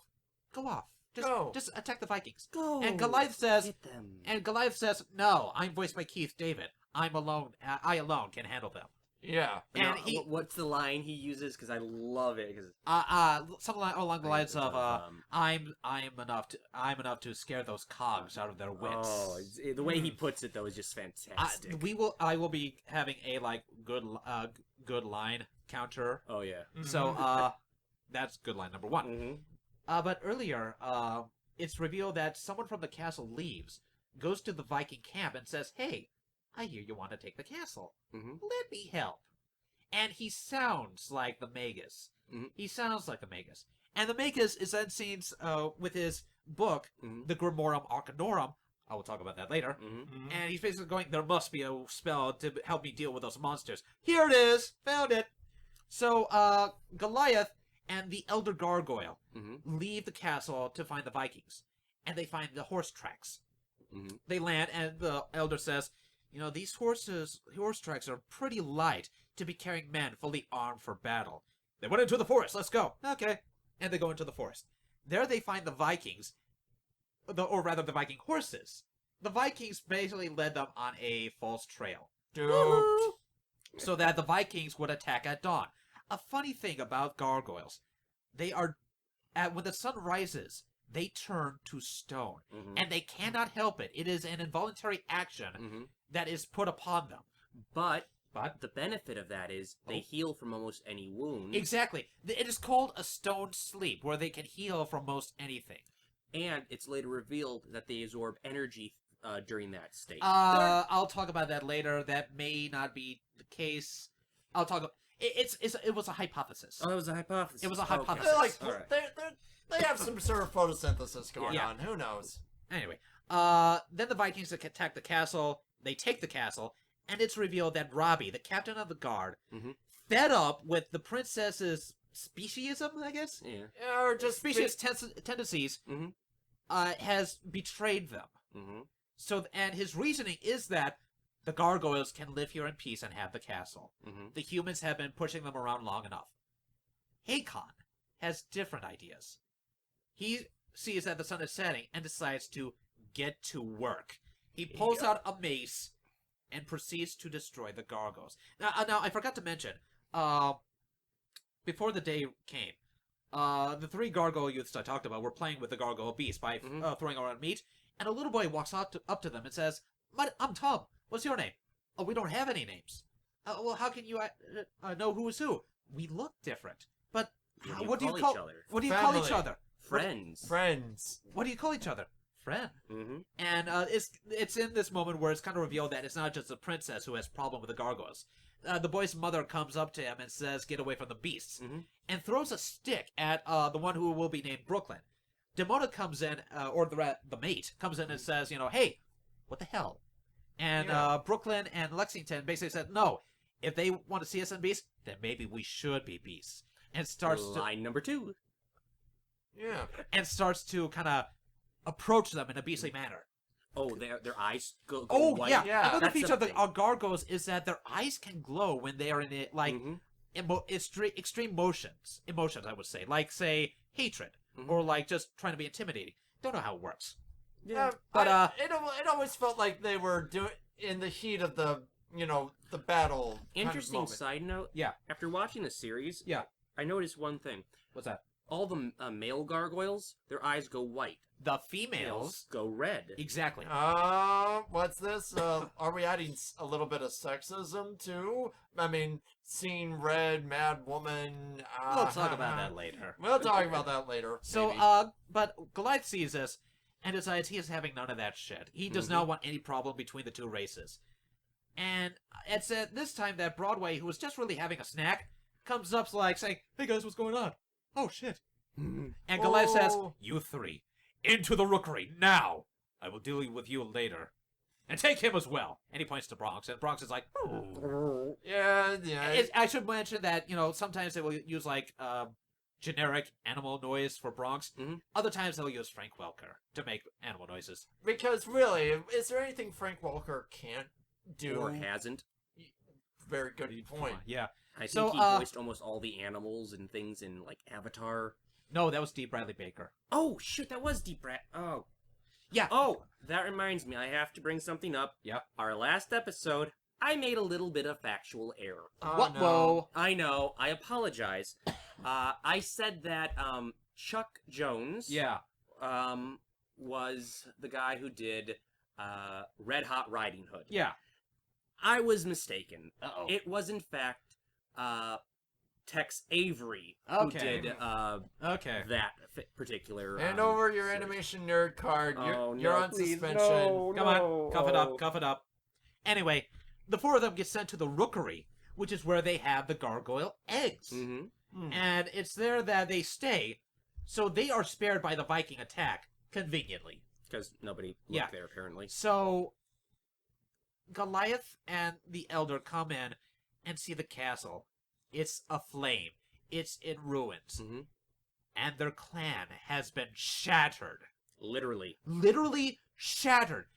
Go off. Just attack the Vikings. Go. And Goliath says, Get them. no, I'm voiced by Keith David. I'm alone. I alone can handle them. Yeah. And What's the line he uses? Because I love it. Cause something along the lines of, I'm enough to scare those cogs out of their wits. Oh, the way he puts it though is just fantastic. I will be having a good line counter. Oh yeah. So that's good line number 1. Mm-hmm. But earlier, it's revealed that someone from the castle leaves, goes to the Viking camp, and says, "Hey, I hear you want to take the castle. Mm-hmm. Let me help." And he sounds like the Magus. Mm-hmm. He sounds like the Magus. And the Magus is then seen with his book, the Grimorum Arcanorum. I will talk about that later. Mm-hmm. And he's basically going, there must be a spell to help me deal with those monsters. Here it is! Found it! So, Goliath and the Elder Gargoyle leave the castle to find the Vikings. And they find the horse tracks. Mm-hmm. They land, and the Elder says, these horse tracks are pretty light to be carrying men fully armed for battle. They went into the forest. Let's go. Okay. And they go into the forest. There they find the Vikings, or rather the Viking horses. The Vikings basically led them on a false trail. Duped. So that the Vikings would attack at dawn. A funny thing about gargoyles, they are, when the sun rises, they turn to stone. Mm-hmm. And they cannot help it. It is an involuntary action that is put upon them. But the benefit of that is they heal from almost any wound. Exactly. It is called a stone sleep, where they can heal from most anything. And it's later revealed that they absorb energy during that state. I'll talk about that later. That may not be the case. I'll talk about... It was a hypothesis. Oh, it was a hypothesis. It was a hypothesis. They have some sort of photosynthesis going on. Who knows? Anyway, then the Vikings attack the castle. They take the castle, and it's revealed that Robbie, the captain of the guard, fed up with the princess's speciesism, I guess? Yeah, or just specious tendencies, has betrayed them. So, and his reasoning is that the gargoyles can live here in peace and have the castle. The humans have been pushing them around long enough. Hakon has different ideas. He sees that the sun is setting and decides to get to work. He pulls out a mace and proceeds to destroy the gargoyles. Now I forgot to mention, before the day came, the 3 gargoyle youths I talked about were playing with the gargoyle beast by throwing around meat, and a little boy walks up to them and says, "I'm Tom. What's your name?" "Oh, we don't have any names." "Well, how can you know who is who? We look different." "But what do you call each other?" Friends. What do you call each other? Friend. And it's in this moment where it's kind of revealed that it's not just the princess who has problem with the gargoyles. The boy's mother comes up to him and says, "Get away from the beasts," and throws a stick at the one who will be named Brooklyn. Demona comes in, or the mate comes in and says, "Hey, what the hell?" And Brooklyn and Lexington basically said, "No, if they want to see us in beasts, then maybe we should be beasts." And starts line number 2. Yeah. And starts to kind of approach them in a beastly manner. Oh, their eyes go white. Yeah. Another feature of the gargoyles is that their eyes can glow when they are in it, like extreme emotions, I would say, like say hatred or like just trying to be intimidating. Don't know how it works. Yeah, but it always felt like they were doing in the heat of the the battle. Interesting side note. Yeah. After watching the series, yeah, I noticed one thing. What's that? All the male gargoyles, their eyes go white. The females go red. Exactly. What's this? Are we adding a little bit of sexism too? I mean, seeing red, mad woman. We'll talk about that later. We'll talk about that later. So, maybe. but Goliath sees this and decides he is having none of that shit. He does not want any problem between the two races. And it's at this time that Broadway, who was just really having a snack, comes up like saying, "Hey guys, what's going on?" "Oh shit." And Goliath says, "You 3, into the rookery, now! I will deal with you later. And take him as well." And he points to Bronx, and Bronx is like, "Oh." Yeah. I should mention that, sometimes they will use, like, generic animal noise for Bronx. Other times they'll use Frank Welker to make animal noises. Because, really, is there anything Frank Welker can't do? Or hasn't? Very good point. Yeah. I think he voiced almost all the animals and things in, like, Avatar. No, that was D. Bradley Baker. Oh, shoot, that was Deep Rat. Oh. Yeah. Oh, that reminds me, I have to bring something up. Yep. Our last episode, I made a little bit of factual error. Oh, What? no. Whoa. I know, I apologize. I said that Chuck Jones Yeah. was the guy who did Red Hot Riding Hood. Yeah. I was mistaken. Uh-oh. It was, in fact, Tex Avery who Okay. did Okay. that particular. Hand over your series. animation nerd card. Oh, You're no, on please, suspension. no. Come on, cuff it up, cuff it up. Anyway, the four of them get sent to the Rookery, which is where they have the gargoyle eggs. Mm-hmm. And it's there that they stay, so they are spared by the Viking attack, conveniently. Because nobody looked Yeah. there, apparently. So, Goliath and the Elder come in and see the castle. It's aflame. It's in ruins. Mm-hmm. And their clan has been shattered. Literally. Literally shattered.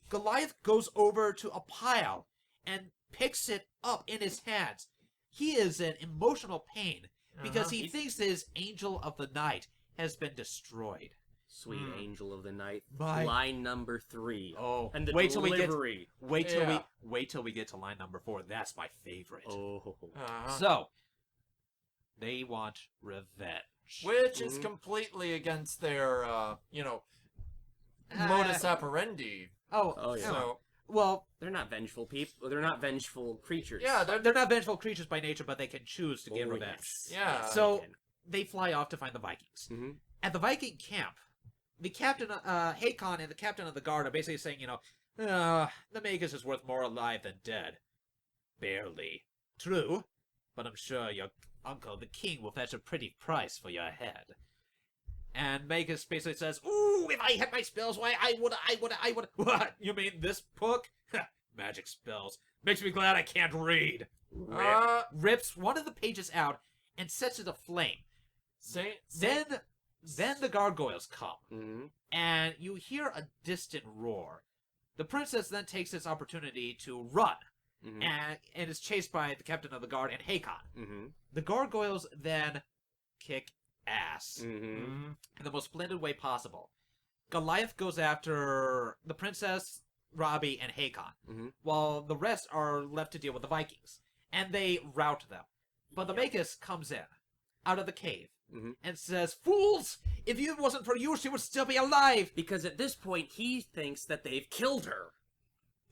Goliath goes over to a pile and picks it up in his hands. He is in emotional pain because he thinks his angel of the night has been destroyed. Sweet angel of the night. My- Line number 3. Oh, And the wait till delivery. wait till we get to line number 4. That's my favorite. Oh. So, they want revenge. Which is completely against their, modus operandi. Oh, yeah. So, well, They're not vengeful people. They're not vengeful creatures. yeah, they're not vengeful creatures by nature, but they can choose to get Oh, revenge. yes. Yeah. Yes, So- they can. They fly off to find the Vikings. Mm-hmm. At the Viking camp, the captain, Hakon and the captain of the guard are basically saying, the Magus is worth more alive than dead. Barely. True, but I'm sure your uncle, the king, will fetch a pretty price for your head. And Magus basically says, ooh, if I had my spells, why, I would. What? You mean this book? Magic spells. Makes me glad I can't read. Rips one of the pages out and sets it aflame. Then the gargoyles come, Mm-hmm. and you hear a distant roar. The princess then takes this opportunity to run, Mm-hmm. and is chased by the captain of the guard and Hakon. Mm-hmm. The gargoyles then kick ass Mm-hmm. in the most splendid way possible. Goliath goes after the princess, Robbie, and Hakon, Mm-hmm. while the rest are left to deal with the Vikings, and they rout them. But the Magus comes in, out of the cave, Mhm. and says, "Fools! If it wasn't for you, she would still be alive!" Because at this point, he thinks that they've killed her.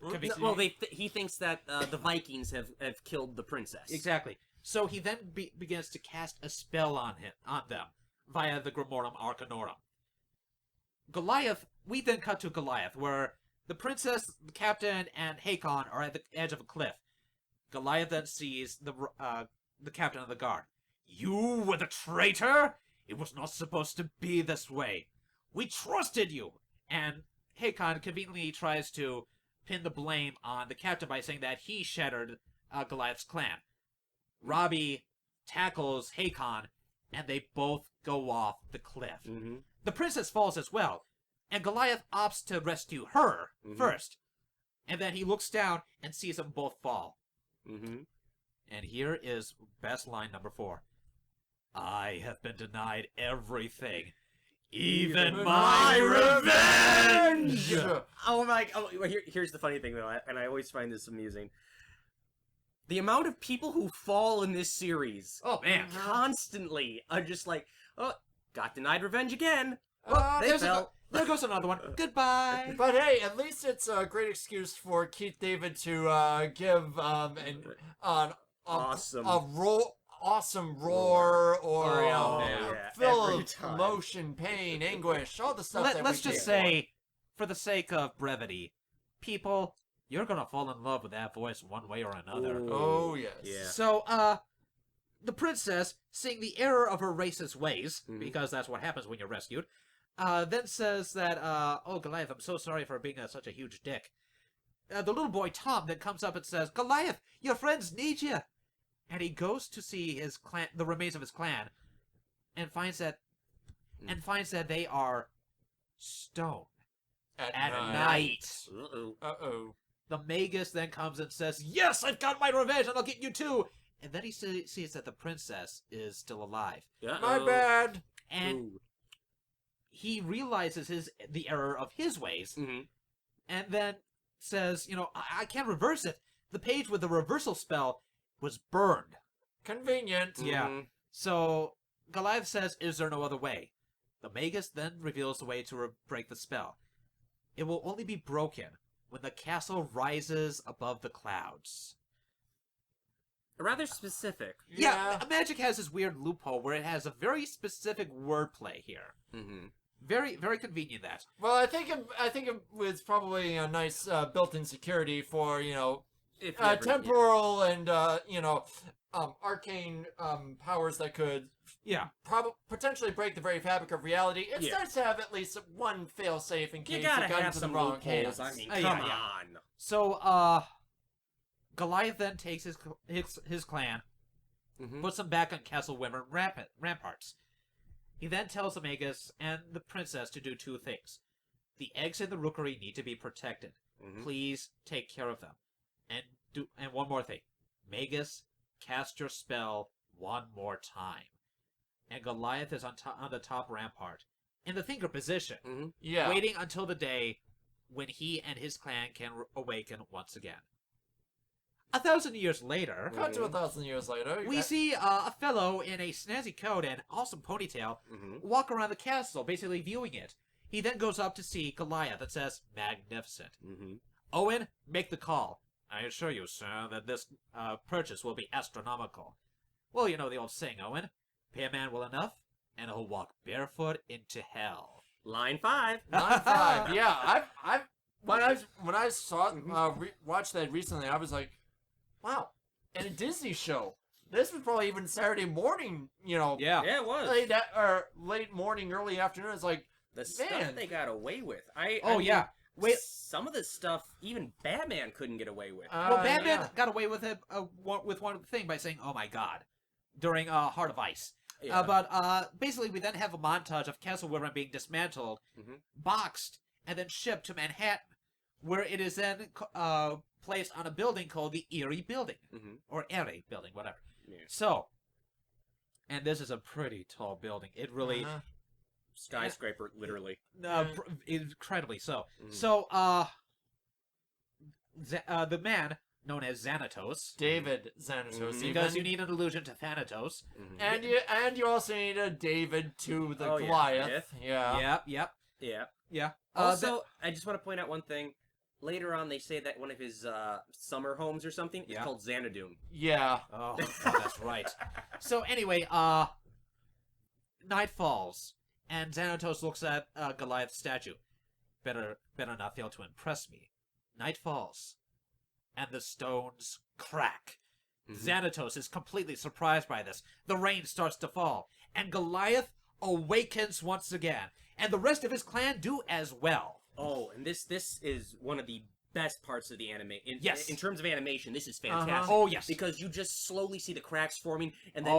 Could be- Well, he thinks that the Vikings have killed the princess. Exactly. So he then begins to cast a spell on them, via the Grimorum Arcanorum. Goliath, we then cut to Goliath, where the princess, the captain, and Hakon are at the edge of a cliff. Goliath then sees the captain of the guard. "You were the traitor? It was not supposed to be this way. We trusted you!" And Hakon conveniently tries to pin the blame on the captain by saying that he shattered Goliath's clan. Robbie tackles Hakon, and they both go off the cliff. Mm-hmm. The princess falls as well, and Goliath opts to rescue her first. And then he looks down and sees them both fall. Mm-hmm. And here is best line number 4. "I have been denied everything, even my revenge!" Oh my! Oh, here's the funny thing though, and I always find this amusing. The amount of people who fall in this series Oh, man. constantly are just like, oh, got denied revenge again. Oh, they There's fell. there goes another one. Goodbye. But hey, at least it's a great excuse for Keith David to give Awesome. awesome roar or yeah, fill every of time. emotion, pain, anguish, all the stuff that Let's we just came for. say, for the sake of brevity, people, you're gonna fall in love with that voice one way or another. Ooh. Oh yes. Yeah. So, the princess, seeing the error of her racist ways, because that's what happens when you're rescued, then says that, "Oh, Goliath, I'm so sorry for being such a huge dick." The little boy Tom then comes up and says, "Goliath, your friends need you." And he goes to see his clan, the remains of his clan, and finds that they are stone At at night. night. Uh-oh. Uh-oh. The Magus then comes and says, "Yes, I've got my revenge, and I'll get you too." and then he sees that the princess is still alive. My bad. And he realizes the error of his ways, and then says, I can't reverse it. The page with the reversal spell was burned. Convenient. Yeah. So Goliath says, is there no other way? The Magus then reveals the way to break the spell. It will only be broken when the castle rises above the clouds. Rather specific. Yeah, Magic has this weird loophole where it has a very specific wordplay here. Very, very convenient, that. Well, I think it was probably a nice built-in security for, temporal and, arcane powers that could potentially break the very fabric of reality. It's nice to have at least one fail-safe in case you gotta it got have into some the wrong loopholes. hands. I mean, come on. So, Goliath then takes his clan, puts them back on Castle Wyvern ramparts. He then tells the Magus and the princess to do two things. The eggs in the rookery need to be protected. Please take care of them. And one more thing. Magus, cast your spell one more time. And Goliath is on the top rampart, in the thinker position, waiting until the day when he and his clan can awaken once again. 1,000 years later... Cut to 1,000 years later. We see a fellow in a snazzy coat and awesome ponytail walk around the castle, basically viewing it. He then goes up to see Goliath and says, magnificent. Owen, make the call. I assure you, sir, that this purchase will be astronomical. Well, you know the old saying, Owen. Pay a man well enough, and he'll walk barefoot into hell. Line 5. Line 5. Yeah, when I saw watched that recently, I was like, wow, in a Disney show. This was probably even Saturday morning, Yeah, it was. Late morning, early afternoon. It's like, the stuff they got away with. Wait, some of this stuff even Batman couldn't get away with. Well, Batman got away with it with one thing by saying, "Oh my God," during Heart of Ice. Yeah. But basically, we then have a montage of Castle Wyvern being dismantled, boxed, and then shipped to Manhattan, where it is then placed on a building called the Erie Building, or Erie Building, whatever. Yeah. So, and this is a pretty tall building. It really. Skyscraper, literally. Incredibly so. So, the man known as Xanatos, David Xanatos, because you need an allusion to Thanatos, and you also need a David to the Goliath. Yeah. Yeah. Also, I just want to point out one thing. Later on, they say that one of his summer homes or something is called Xanadu. Yeah. Oh, that's right. So anyway, night falls. And Xanatos looks at Goliath's statue. Better not fail to impress me. Night falls, and the stones crack. Xanatos is completely surprised by this. The rain starts to fall, and Goliath awakens once again, and the rest of his clan do as well. Oh, and this is one of the best parts of the anime. Yes. In terms of animation, this is fantastic. Oh, yes. Because you just slowly see the cracks forming, and then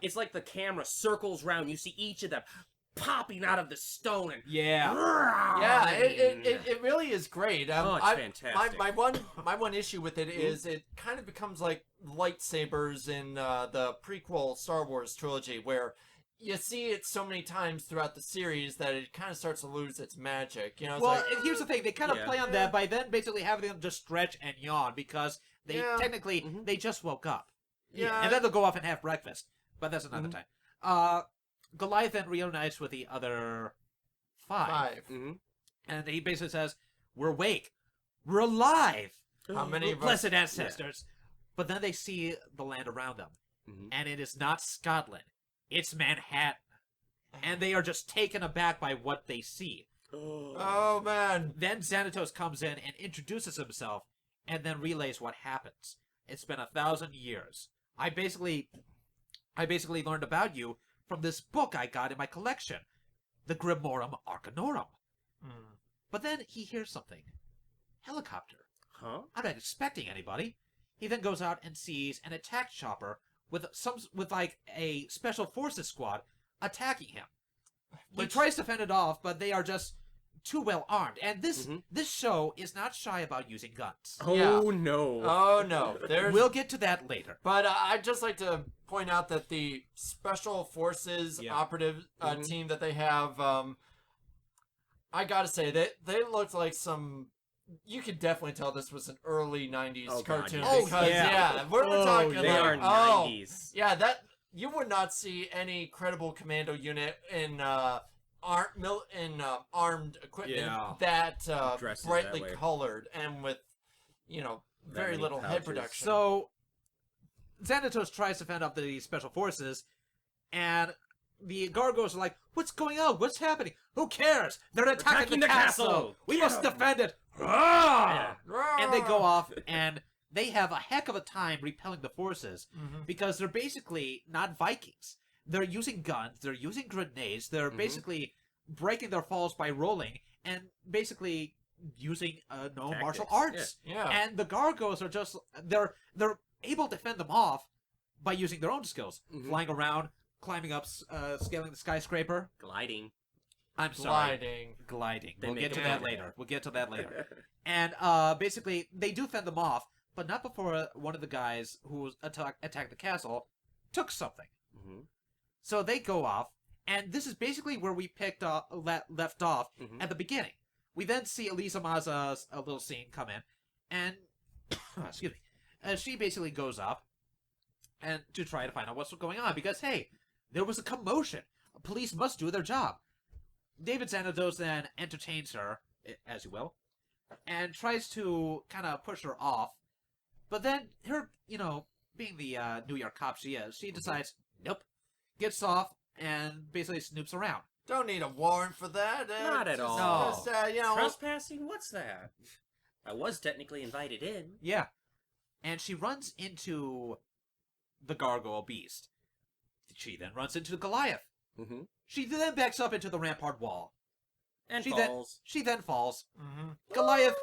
it's like the camera circles around. You see each of them popping out of the stone and it really is great. It's fantastic. My one issue with it is it kind of becomes like lightsabers in the prequel Star Wars trilogy, where you see it so many times throughout the series that it kind of starts to lose its magic. You know. Here's the thing: they kind of play on that by then basically having them just stretch and yawn because they technically they just woke up. And then they'll go off and have breakfast, but that's another time. Goliath then reunites with the other five. And he basically says, we're awake. We're alive. How many of us? Blessed ancestors. But then they see the land around them. And it is not Scotland. It's Manhattan. And they are just taken aback by what they see. Oh, man. Then Xanatos comes in and introduces himself and then relays what happens. It's been 1,000 years. I basically learned about you from this book I got in my collection, the Grimorum Arcanorum. But then he hears something. Helicopter. Huh? I'm not expecting anybody. He then goes out and sees an attack chopper with like a special forces squad attacking him. He tries to fend it off, but they are just too well armed. And this show is not shy about using guns. Oh, no. Oh, no. We'll get to that later. But I'd just like to point out that the Special Forces operative team that they have, I gotta say, they looked like some... You could definitely tell this was an early 90s cartoon. God, Because, we're talking they are 90s. Yeah, you would not see any credible commando unit in armed equipment that brightly that way. colored and with, very little head production. So, Xanatos tries to fend off the Special Forces, and the Gargoyles are like, what's going on? What's happening? Who cares? They're attacking the castle! We must defend it! Yeah. And they go off, and they have a heck of a time repelling the forces, because they're basically not Vikings. They're using guns, they're using grenades, they're basically breaking their falls by rolling, and basically using known martial arts. Yeah. And the Gargoyles are just, they're able to fend them off by using their own skills. Flying around, climbing up, scaling the skyscraper. Gliding. I'm sorry. Gliding. We'll get to that later. And basically, they do fend them off, but not before one of the guys who attacked the castle took something. So they go off, and this is basically where we left off at the beginning. We then see Elisa Mazza's little scene come in, and excuse me, she basically goes up and to try to find out what's going on, because hey, there was a commotion. Police must do their job. David Xanatos then entertains her, as you will, and tries to kind of push her off. But then her, being the New York cop she is, she decides, nope, gets off and basically snoops around. Don't need a warrant for that. Not at all. Just, Trespassing? What's that? I was technically invited in. Yeah. And she runs into the Gargoyle Beast. She then runs into Goliath. She then backs up into the rampart wall. And She then falls. Goliath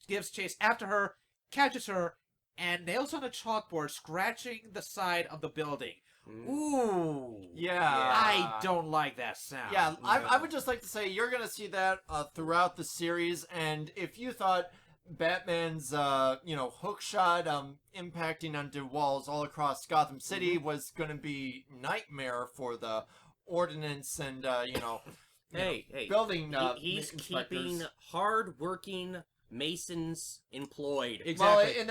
gives chase after her, catches her, and nails on a chalkboard, scratching the side of the building. Ooh. Yeah. I don't like that sound. Yeah, I would just like to say you're going to see that throughout the series, and if you thought Batman's, hook shot impacting onto walls all across Gotham City was going to be nightmare for the ordnance and, building he's inspectors. keeping hard-working masons employed. Exactly. Well, in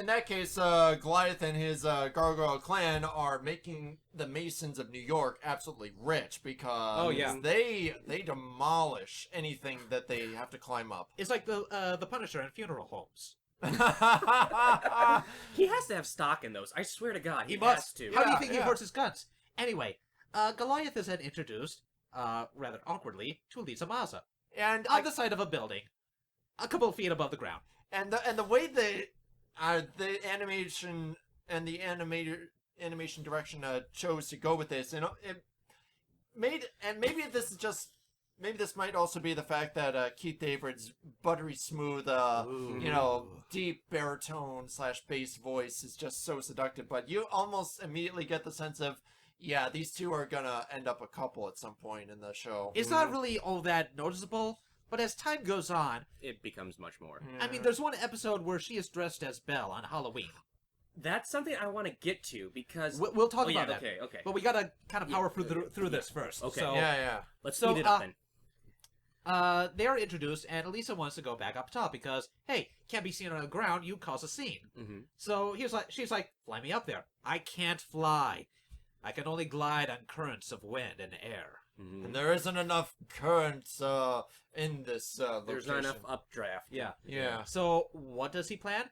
that case, Goliath and his Gargoyle clan are making the Masons of New York absolutely rich because they demolish anything that they have to climb up. It's like the Punisher in funeral homes. He has to have stock in those. I swear to God, he must. has to. How do you think he hoards his guns? Anyway, Goliath is then introduced, rather awkwardly, to Lisa Mazza. And on the side of a building, a couple of feet above the ground. And the way the animation and the animation direction chose to go with this, it made, and maybe this might also be the fact that Keith David's buttery smooth, deep baritone / bass voice is just so seductive. But you almost immediately get the sense of, yeah, these two are gonna end up a couple at some point in the show. It's not really all that noticeable. But as time goes on, it becomes much more. I mean, there's one episode where she is dressed as Belle on Halloween. That's something I want to get to because we'll talk about that. Okay. But we gotta kind of power through this first. Okay. So, Let's speed it up then. They are introduced, and Elisa wants to go back up top because, hey, can't be seen on the ground. You cause a scene. So she's like, fly me up there. I can't fly. I can only glide on currents of wind and air. And there isn't enough currents in this location. There's not enough updraft. Yeah. So what does he plan?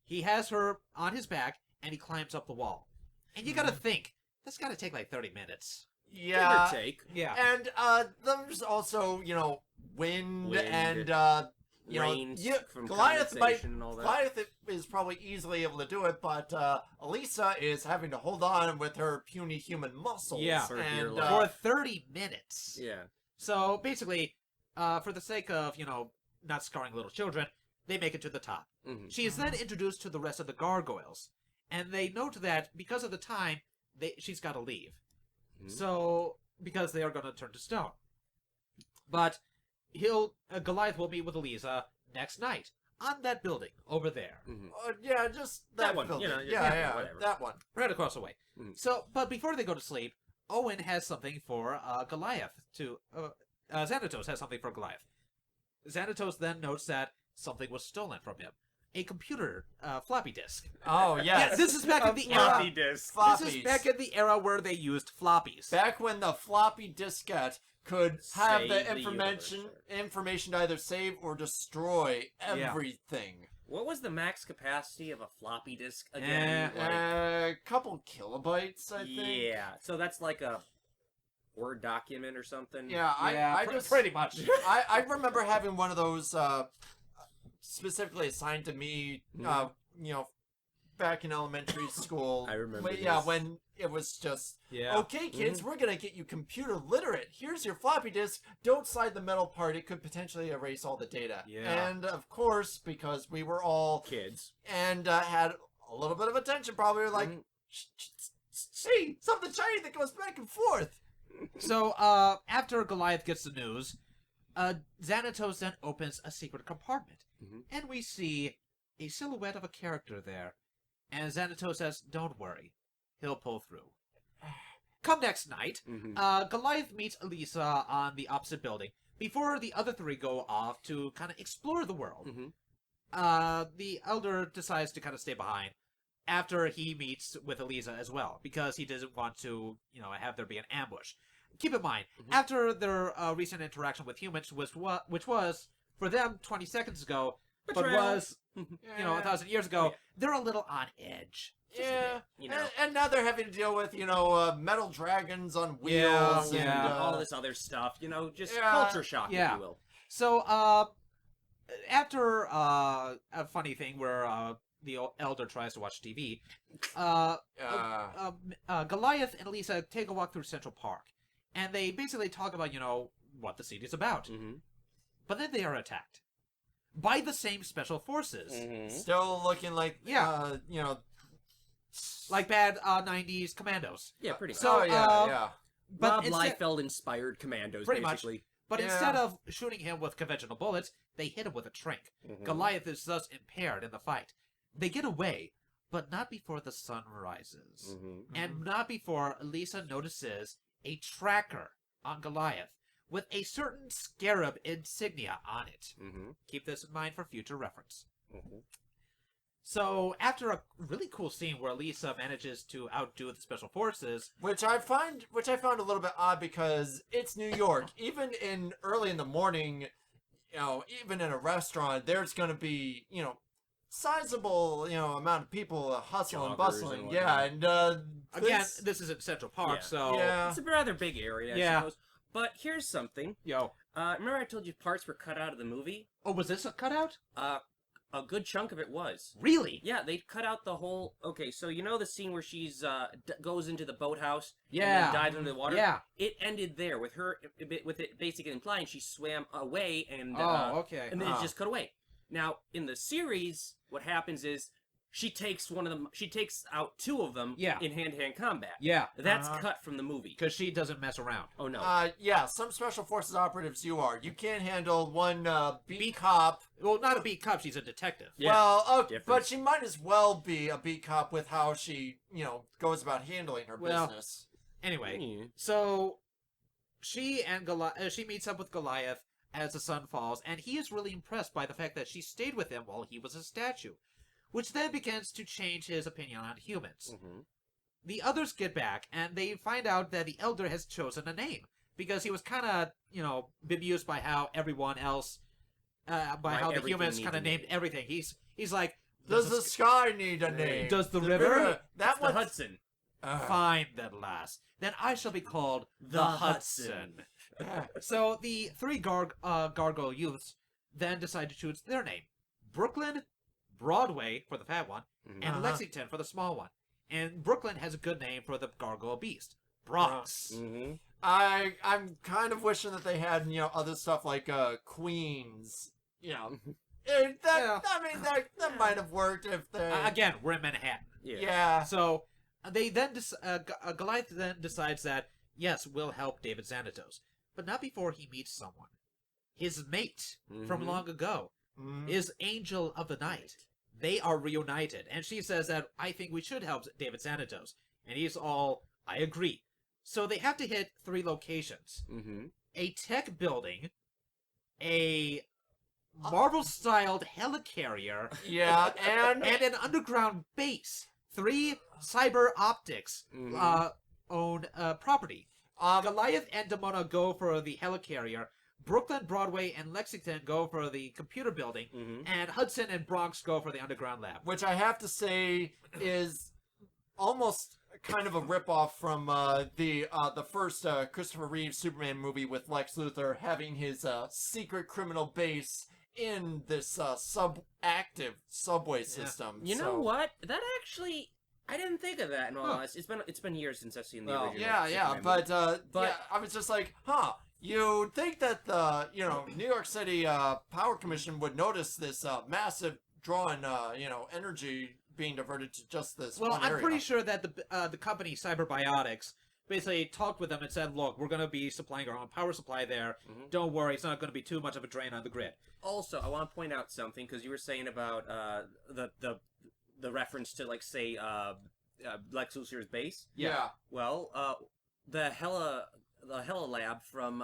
He has her on his back, and he climbs up the wall. And you gotta think, that's gotta take like 30 minutes. Yeah. Give or take. Yeah. And there's also, wind and, rains from Goliath condensation and all that. Goliath is probably easily able to do it, but Elisa is having to hold on with her puny human muscles. Yeah. For 30 minutes. Yeah. So basically, for the sake of, not scarring little children, they make it to the top. She is then introduced to the rest of the Gargoyles, and they note that because of the time, she's got to leave. So, because they are going to turn to stone. But Goliath will meet with Elisa next night on that building over there, yeah, just that one, building. you know, yeah, whatever. that one. right across the way. Mhm. So, but before they go to sleep, Owen has something for Goliath to. Xanatos has something for Goliath. Xanatos then notes that something was stolen from him. A computer floppy disk. Oh, yes. Yeah, this is back in the Floppy era. disk. This is back in the era where they used floppies. Back when the floppy diskette could have Save the the information to either save or destroy everything. What was the max capacity of a floppy disk again? A couple kilobytes, I think. Yeah, so that's like a Word document or something. Yeah, I just pretty much. I remember having one of those specifically assigned to me. You know, back in elementary school. I remember. Yeah, when it was just okay, kids, we're gonna get you computer literate. Here's your floppy disk. Don't slide the metal part; it could potentially erase all the data. Yeah. And of course, because we were all kids and had a little bit of attention, probably were like, "Hey, something shiny that goes back and forth." So, after Goliath gets the news, Xanatos then opens a secret compartment, and we see a silhouette of a character there. And Xanatos says, "Don't worry, he'll pull through." Come next night, Goliath meets Elisa on the opposite building before the other three go off to kind of explore the world. The Elder decides to kind of stay behind after he meets with Elisa as well, because he doesn't want to, have there be an ambush. Keep in mind, after their recent interaction with humans, which was, for them, 20 seconds ago, but was, 1,000 years ago, they're a little on edge. Yeah, you know. and now they're having to deal with, metal dragons on wheels and all this other stuff, just culture shock, if you will. So, after a funny thing where the Elder tries to watch TV, Goliath and Elisa take a walk through Central Park, and they basically talk about, what the city's about. But then they are attacked by the same special forces. Still looking like, like bad 90s commandos. Yeah, pretty much. So, Rob Liefeld-inspired commandos, pretty basically. Much. But instead of shooting him with conventional bullets, they hit him with a trink. Goliath is thus impaired in the fight. They get away, but not before the sun rises. And not before Elisa notices a tracker on Goliath with a certain scarab insignia on it. Keep this in mind for future reference. So, after a really cool scene where Elisa manages to outdo the special forces, which I found a little bit odd because it's New York. Even early in the morning, even in a restaurant, there's going to be, sizable, amount of people hustling and bustling. And again, this is at Central Park, so it's a rather big area, I suppose. But here's something. Remember I told you parts were cut out of the movie? Oh, was this a cutout? A good chunk of it was. Really? Yeah, they cut out the whole... Okay, so you know the scene where she's goes into the boathouse and Yeah. then dives into the water? Yeah. It ended there with her, with it basically implying she swam away and... okay. And then it just cut away. Now, in the series, what happens is she takes one of them... She takes out two of them in hand-to-hand combat. Yeah. That's cut from the movie. Because she doesn't mess around. Oh, no. Some Special Forces operatives you are. You can't handle one beat cop... Well, not a beat cop, she's a detective. Yeah. Well, but she might as well be a beat cop with how she, goes about handling her business. Anyway, so she meets up with Goliath as the sun falls, and he is really impressed by the fact that she stayed with him while he was a statue, which then begins to change his opinion on humans. The others get back, and they find out that the Elder has chosen a name, because he was kind of, bemused by how everyone else... by how the humans kind of named everything. He's like, does the sky need a name? Does the river? That was the Hudson. Fine, then, lass. Then I shall be called the Hudson. So the three Gargoyle youths then decide to choose their name: Brooklyn, Broadway for the fat one, and Lexington for the small one. And Brooklyn has a good name for the Gargoyle beast, Bronx. I'm kind of wishing that they had other stuff like Queens. That might have worked if they... Again, we're in Manhattan. Yeah. So, they then Goliath then decides that, yes, we'll help David Xanatos. But not before he meets someone. his mate from long ago, is Angel of the Night. They are reunited, and she says that I think we should help David Xanatos. And he's all, I agree. So they have to hit 3 locations. A tech building, a Marvel-styled helicarrier, and an underground base. 3 cyber optics own property. Goliath and Demona go for the helicarrier. Brooklyn, Broadway, and Lexington go for the computer building, and Hudson and Bronx go for the underground lab. Which I have to say is almost kind of a ripoff from the first Christopher Reeve Superman movie with Lex Luthor having his secret criminal base in this subactive subway system. You know what? That actually, I didn't think of that. In all honesty, it's been years since I've seen the original. Superman movie. But I was just like, you'd think that the New York City Power Commission would notice this massive draw in energy being diverted to just this one area. I'm pretty sure that the company Cyberbiotics basically talked with them and said, look, we're going to be supplying our own power supply there. Don't worry, it's not going to be too much of a drain on the grid. Also, I want to point out something, because you were saying about the reference to, like, say, Lex Luthor's base. Yeah. Well, the Hela lab from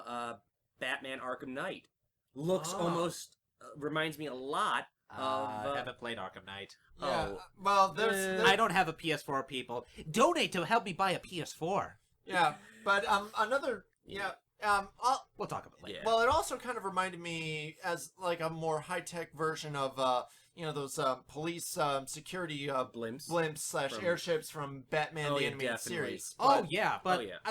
Batman Arkham Knight looks almost reminds me a lot of I haven't played Arkham Knight. Yeah. Well, there's I don't have a PS4, people. Donate to help me buy a PS4. Yeah, but another we'll talk about it later. Yeah. Well, it also kind of reminded me as like a more high-tech version of those police security blimps slash airships from Batman the Animated Series. But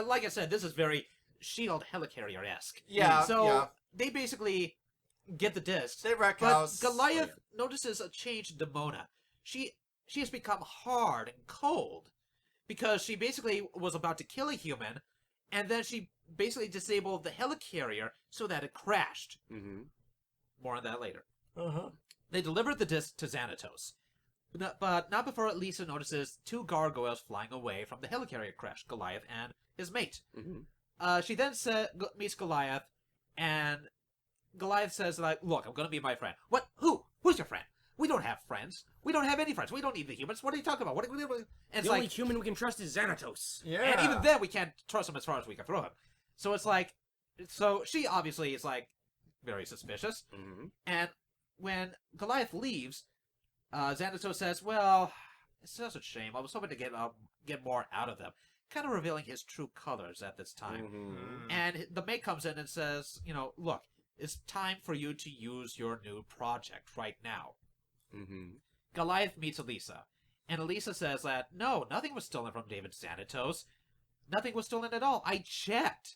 like I said, this is very Shield helicarrier-esque. Yeah. So they basically get the discs. They wreck but house. Goliath notices a change in Demona. She has become hard and cold because she basically was about to kill a human, and then she basically disabled the helicarrier so that it crashed. More on that later. They delivered the disc to Xanatos, but not before Lisa notices 2 gargoyles flying away from the helicarrier crash, Goliath and his mate. She then meets Goliath, and Goliath says, like, look, I'm going to be my friend. What? Who? Who's your friend? We don't have friends. We don't have any friends. We don't need the humans. What are you talking about? And the only human we can trust is Xanatos. Yeah. And even then, we can't trust him as far as we can throw him. So it's like, so she obviously is like very suspicious. And when Goliath leaves, Xanatos says, well, it's such a shame. I was hoping to get more out of them. Kind of revealing his true colors at this time. And the mate comes in and says, look, it's time for you to use your new project right now. Goliath meets Elisa, and Elisa says that, no, nothing was stolen from David Xanatos. Nothing was stolen at all. I checked.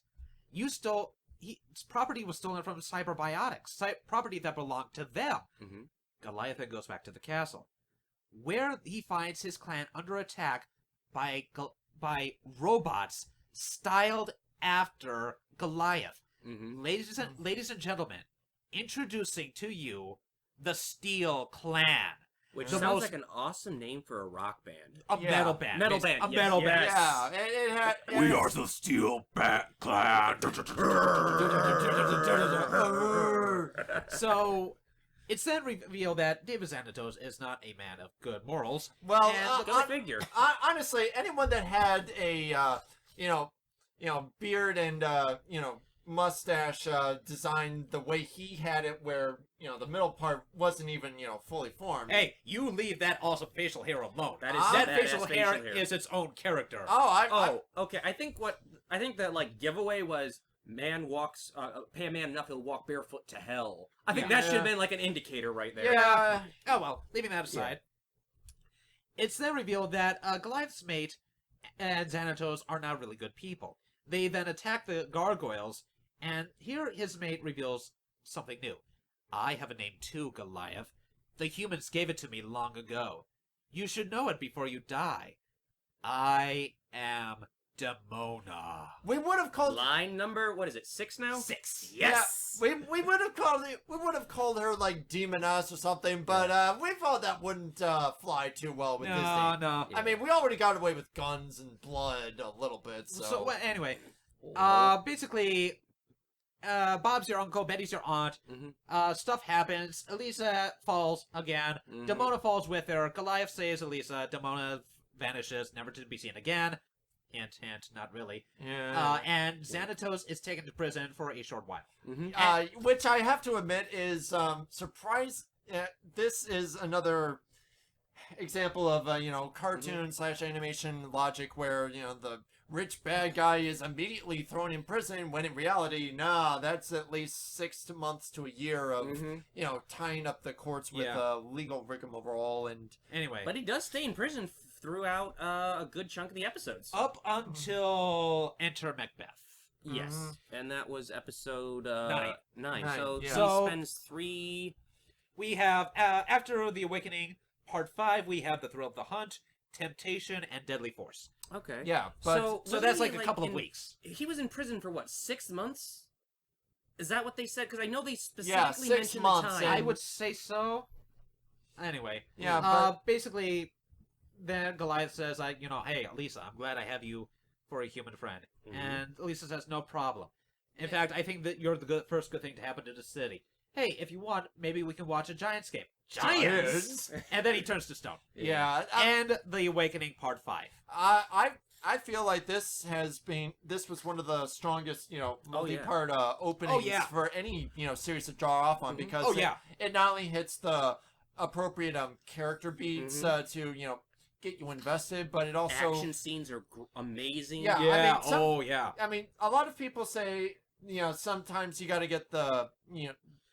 You stole... His property was stolen from Cyberbiotics, property that belonged to them. Goliath then goes back to the castle, where he finds his clan under attack by robots styled after Goliath. Ladies and gentlemen, introducing to you the Steel Clan. Which sounds like an awesome name for a rock band. A metal band. Metal band. A metal band. Yeah. We are the Steel Clan. So, it's then revealed that David Xanatos is not a man of good morals. Well, Go figure. Honestly, anyone that had a beard and mustache designed the way he had it, where the middle part wasn't even fully formed. Hey, you leave that awesome facial hair alone. That facial hair is its own character. Okay. I think that like giveaway was pay a man enough he'll walk barefoot to hell. I think that should have been like an indicator right there. Yeah. Oh well, leaving that aside. It's then revealed that Goliath's mate and Xanatos are not really good people. They then attack the gargoyles, and here his mate reveals something new. I have a name too, Goliath. The humans gave it to me long ago. You should know it before you die. I am Demona. We would have called Line number, what is it, 6 now? 6. Yes. Yeah, we would have called her like Demoness or something, but we thought that wouldn't fly too well with Disney. No. I mean, we already got away with guns and blood a little bit. So Anyway, basically, Bob's your uncle, Betty's your aunt. Stuff happens. Elisa falls again. Demona falls with her. Goliath saves Elisa. Demona vanishes, never to be seen again. Hint, hint, not really. Yeah. And Xanatos is taken to prison for a short while. Which I have to admit is surprise. This is another example of cartoon / animation logic where the rich bad guy is immediately thrown in prison when in reality, nah, that's at least 6 months to a year of tying up the courts with legal rigmarole. And anyway, but he does stay in prison throughout a good chunk of the episodes. Up until Enter Macbeth. Yes, and that was episode 9. So yeah. he spends 3. We have after the Awakening, Part 5. We have the Thrill of the Hunt, Temptation, and Deadly Force. Okay. Yeah, but So wasn't that's he, like a couple of weeks. He was in prison for what, 6 months? Is that what they said? Because I know they specifically 6 mentioned months, the time. I would say so. Anyway, yeah, basically, then Goliath says, hey, Elisa, I'm glad I have you for a human friend. And Elisa says, no problem. In fact, I think that you're the first good thing to happen to the city. Hey, if you want, maybe we can watch a Giantscape. Giants! And then he turns to stone. yeah. And The Awakening Part 5. I feel like this was one of the strongest, multi-part openings for any, series to draw off on because it not only hits the appropriate character beats to, get you invested, but it also action scenes are amazing. Yeah, Yeah, I mean, a lot of people say, sometimes you got to get the,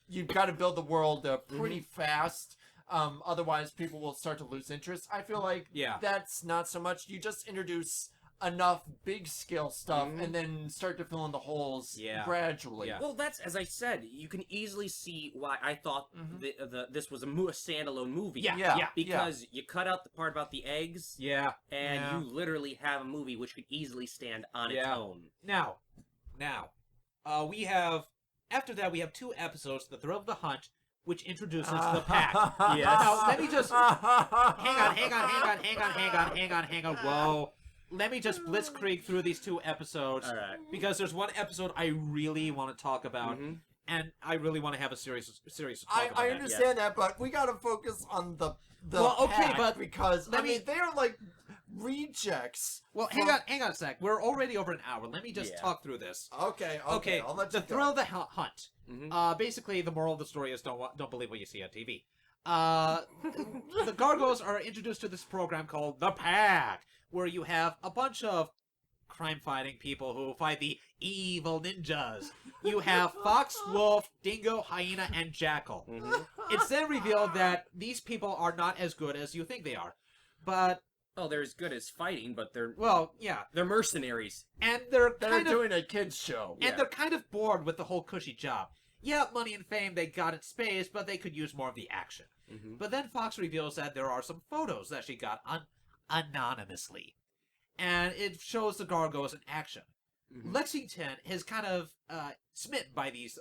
you've got to build the world pretty fast. Otherwise, people will start to lose interest. I feel like that's not so much. You just introduce enough big scale stuff and then start to fill in the holes gradually. Yeah. Well, that's, as I said, you can easily see why I thought this was a standalone movie. Yeah. Because you cut out the part about the eggs. Yeah. And you literally have a movie which could easily stand on its own. Now, we have, after that, we have 2 episodes, The Thrill of the Hunt, which introduces the pack. Yes. Now, let me just... hang on. Whoa. Let me just blitzkrieg through these 2 episodes. All right. Because there's one episode I really want to talk about, and I really want to have a serious talk about I understand that, but we got to focus on the pack, but because, mean, they're like rejects. Well, hang on a sec. We're already over an hour. Let me just talk through this. Okay. I'll let you The Thrill of the Hunt. Basically, the moral of the story is don't believe what you see on TV. The Gargoyles are introduced to this program called The Pack, where you have a bunch of crime-fighting people who fight the evil ninjas. You have Fox, Wolf, Dingo, Hyena, and Jackal. It's then revealed that these people are not as good as you think they are. But... Oh, they're as good as fighting, but they're... Well, yeah. They're mercenaries. And they're doing a kid's show. And they're kind of bored with the whole cushy job. Yeah, money and fame they got in space, but they could use more of the action. But then Fox reveals that there are some photos that she got anonymously. And it shows the Gargoyles in action. Lexington is kind of smitten by these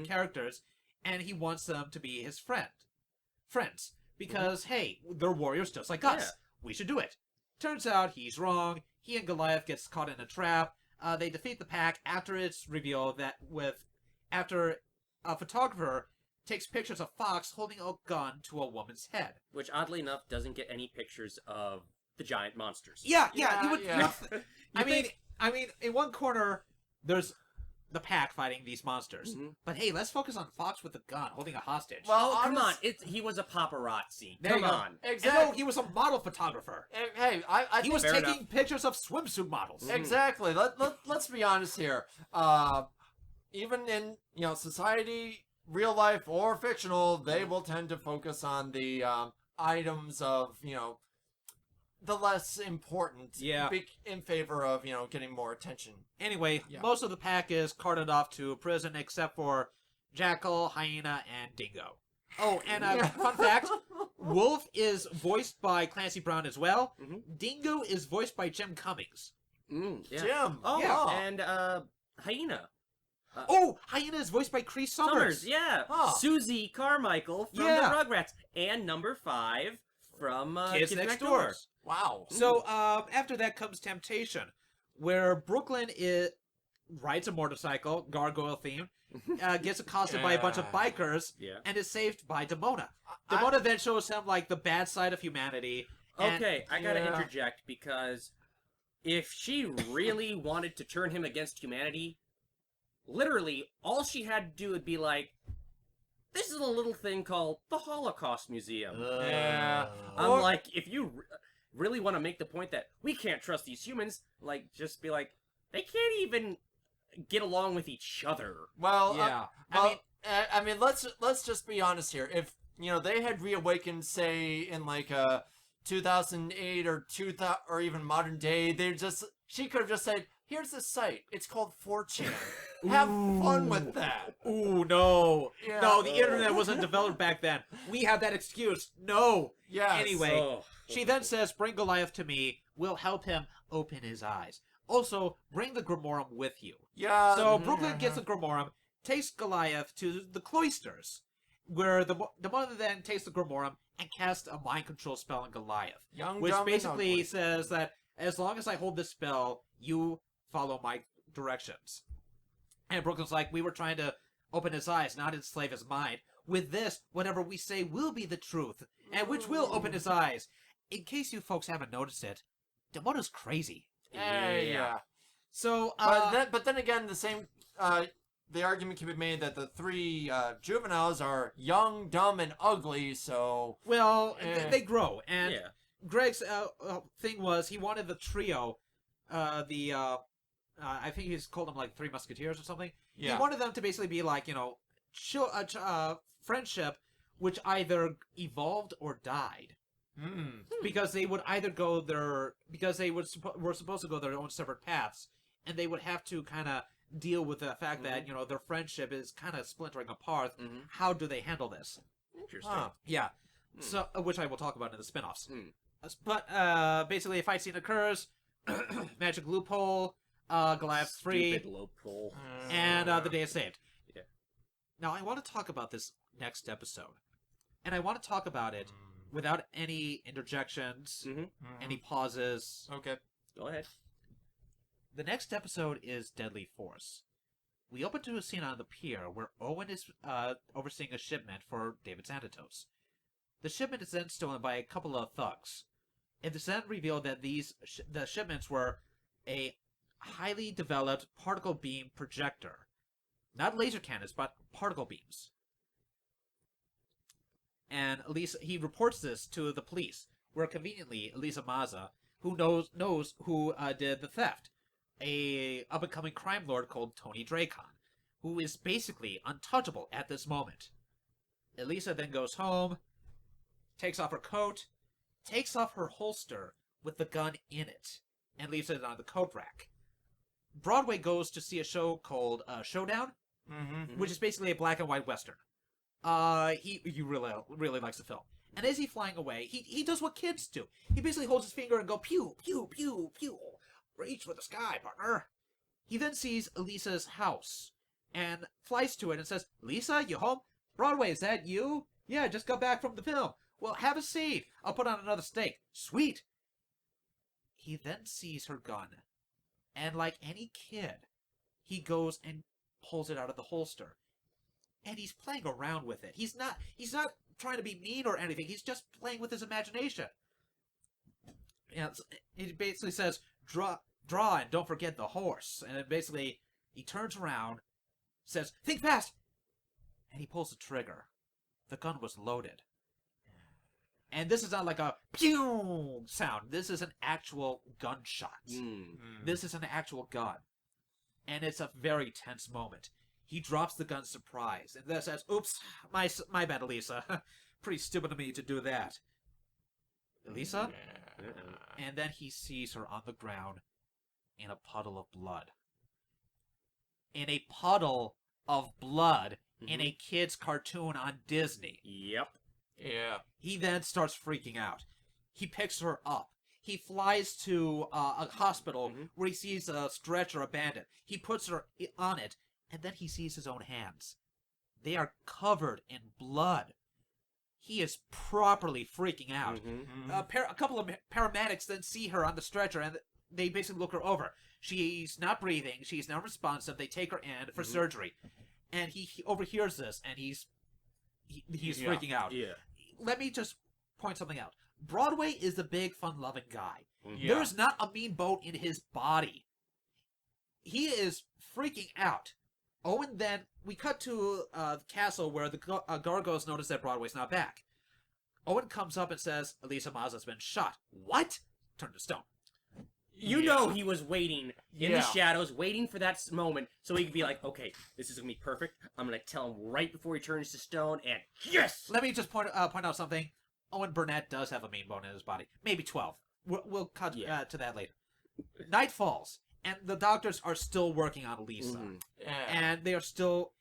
characters, and he wants them to be his friends. Because, hey, they're warriors just like us. We should do it. Turns out he's wrong. He and Goliath gets caught in a trap. They defeat the pack after it's revealed that after a photographer takes pictures of Fox holding a gun to a woman's head. Which, oddly enough, doesn't get any pictures of the giant monsters. Yeah. I mean, in one corner, there's the pack fighting these monsters. But hey, let's focus on Fox with the gun, holding a hostage. Well, come on. He was a paparazzi. Come on. Exactly. No, he was a model photographer. Hey, I He was taking pictures of swimsuit models. Exactly. Let's be honest here. Even in, society, real life or fictional, they will tend to focus on the items of, the less important in favor of, getting more attention. Anyway, most of the pack is carted off to prison except for Jackal, Hyena, and Dingo. Oh, and fun fact, Wolf is voiced by Clancy Brown as well. Dingo is voiced by Jim Cummings. Jim! Oh, yeah. And Hyena. Hyena is voiced by Cree Summers. Susie Carmichael from the Rugrats. And number 5 from Kids Next Door. Wow. So after that comes Temptation, where Brooklyn rides a motorcycle, gargoyle themed, gets accosted by a bunch of bikers, and is saved by Demona. Demona then shows him like the bad side of humanity. Okay, I gotta interject because if she really wanted to turn him against humanity, literally all she had to do would be like, this is a little thing called the Holocaust Museum. I'm like, if you really want to make the point that we can't trust these humans, like, just be like, they can't even get along with each other. Well, I mean, let's just be honest here. If they had reawakened, say, in like 2008 or 2000 or even modern day, she could have just said, "Here's the site. It's called 4chan. Have fun with that." Ooh, no. Yeah. No, the internet wasn't developed back then. We have that excuse. No. Yes. Anyway, she then says, "Bring Goliath to me. We'll help him open his eyes. Also, bring the Grimorum with you." Yeah. So Brooklyn gets the Grimorum, takes Goliath to the cloisters, where the mother then takes the Grimorum and casts a mind control spell on Goliath. Which basically says that as long as I hold this spell, you follow my directions. And Brooklyn's like, we were trying to open his eyes, not enslave his mind. With this, whatever we say will be the truth, and which will open his eyes. In case you folks haven't noticed it, Demona's crazy. Yeah. So, but then again, the argument can be made that the three juveniles are young, dumb, and ugly. So they grow. And Greg's thing was he wanted the trio, I think he's called them like Three Musketeers or something. Yeah. He wanted them to basically be like friendship, which either evolved or died. Because they would either go were supposed to go their own separate paths, and they would have to kind of deal with the fact that their friendship is kind of splintering apart. How do they handle this? Interesting. Yeah. So, which I will talk about in the spin-offs. But basically, a fight scene occurs, magic loophole, Goliath's free, stupid loophole, and the day is saved. Yeah. Now I want to talk about this next episode, and I want to talk about it without any interjections, any pauses. Okay. Go ahead. The next episode is Deadly Force. We open to a scene on the pier where Owen is overseeing a shipment for David Santos. The shipment is then stolen by a couple of thugs. It is then revealed that the shipments were a highly developed particle beam projector. Not laser cannons, but particle beams. And he reports this to the police, where conveniently Elisa Maza, who knows who did the theft, a up-and-coming crime lord called Tony Dracon, who is basically untouchable at this moment. Elisa then goes home, takes off her coat, takes off her holster with the gun in it, and leaves it on the coat rack. Broadway goes to see a show called Showdown, which is basically a black and white western. He really likes the film. And as he's flying away, he does what kids do. He basically holds his finger and go pew, pew, pew, pew. Reach for the sky, partner. He then sees Elisa's house and flies to it and says, "Lisa, you home? Broadway, is that you? Yeah, just got back from the film. Well, have a seat. I'll put on another steak. Sweet." He then sees her gun. And like any kid, he goes and pulls it out of the holster. And he's playing around with it. He's not trying to be mean or anything. He's just playing with his imagination. And it basically says, draw, and don't forget the horse. And then basically, he turns around, says, "Think fast!" And he pulls the trigger. The gun was loaded. And this is not like a pew sound. This is an actual gunshot. This is an actual gun. And it's a very tense moment. He drops the gun surprised, and then says, "Oops, my bad, Elisa. Pretty stupid of me to do that." Elisa? And then he sees her on the ground in a puddle of blood. In a puddle of blood in a kid's cartoon on Disney. Yep. Yeah. He then starts freaking out. He picks her up. He flies to a hospital where he sees a stretcher abandoned. He puts her on it, and then he sees his own hands. They are covered in blood. He is properly freaking out. A couple of paramedics then see her on the stretcher, and they basically look her over. She's not breathing. She's not responsive. They take her in for surgery, and he overhears this, and he's freaking out. Yeah. Let me just point something out. Broadway is a big, fun-loving guy. Yeah. There's not a mean bone in his body. He is freaking out. Oh, and then we cut to the castle where the Gargoyles notice that Broadway's not back. Owen comes up and says, Elisa Mazza's been shot. What? Turned to stone. You know he was waiting in the Yeah. shadows, waiting for that moment, so he could be like, okay, this is going to be perfect. I'm going to tell him right before he turns to stone, and yes! Let me just point out something. Owen Burnett does have a mean bone in his body. Maybe 12. We'll cut to that later. Night falls, and the doctors are still working on Elisa. Yeah. And they are still...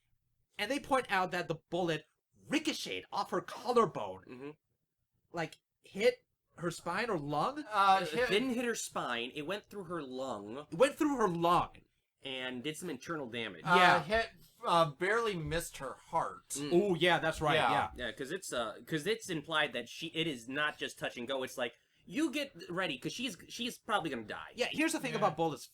And they point out that the bullet ricocheted off her collarbone. Like, hit her spine or lung? It didn't hit her spine. It went through her lung It went through her lung. and did some internal damage. hit, barely missed her heart. Oh, yeah, that's right, Yeah. yeah. Yeah, because it's implied that it is not just touch and go. It's like, you get ready, because she's probably going to die. Yeah, here's the thing about bullets,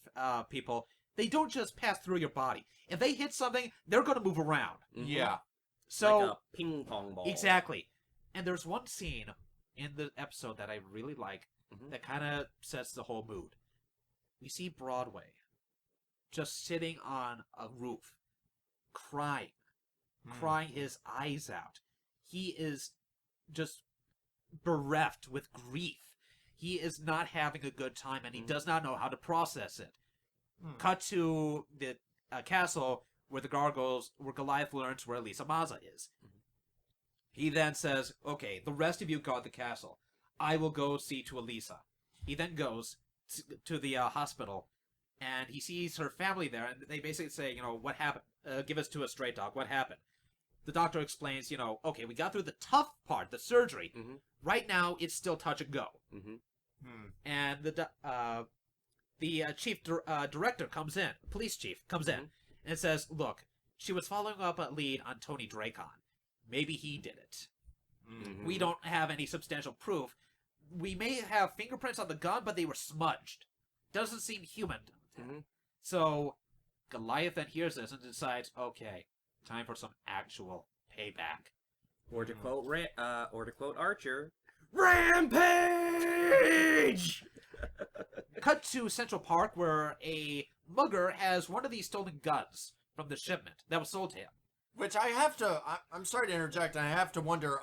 people. They don't just pass through your body. If they hit something, they're going to move around. Yeah. So, like a ping pong ball. exactly. And there's one scene in the episode that I really like that kind of sets the whole mood. We see Broadway just sitting on a roof, crying his eyes out. He is just bereft with grief. He is not having a good time, and he does not know how to process it. Cut to the castle where where Goliath learns where Elisa Mazza is. He then says, okay, the rest of you guard the castle. I will go see to Elisa. He then goes to the hospital, and he sees her family there, and they basically say, what happened? Give us to a straight talk. What happened? The doctor explains, okay, we got through the tough part, the surgery. Right now, it's still touch and go. And the chief director comes in, police chief comes in, and says, look, she was following up a lead on Tony Dracon. Maybe he did it. We don't have any substantial proof. We may have fingerprints on the gun, but they were smudged. Doesn't seem human. So Goliath then hears this and decides, okay, time for some actual payback. Or to quote Archer, Rampage! Cut to Central Park, where a mugger has one of these stolen guns from the shipment that was sold to him. Which I have to, I'm sorry to interject, I have to wonder,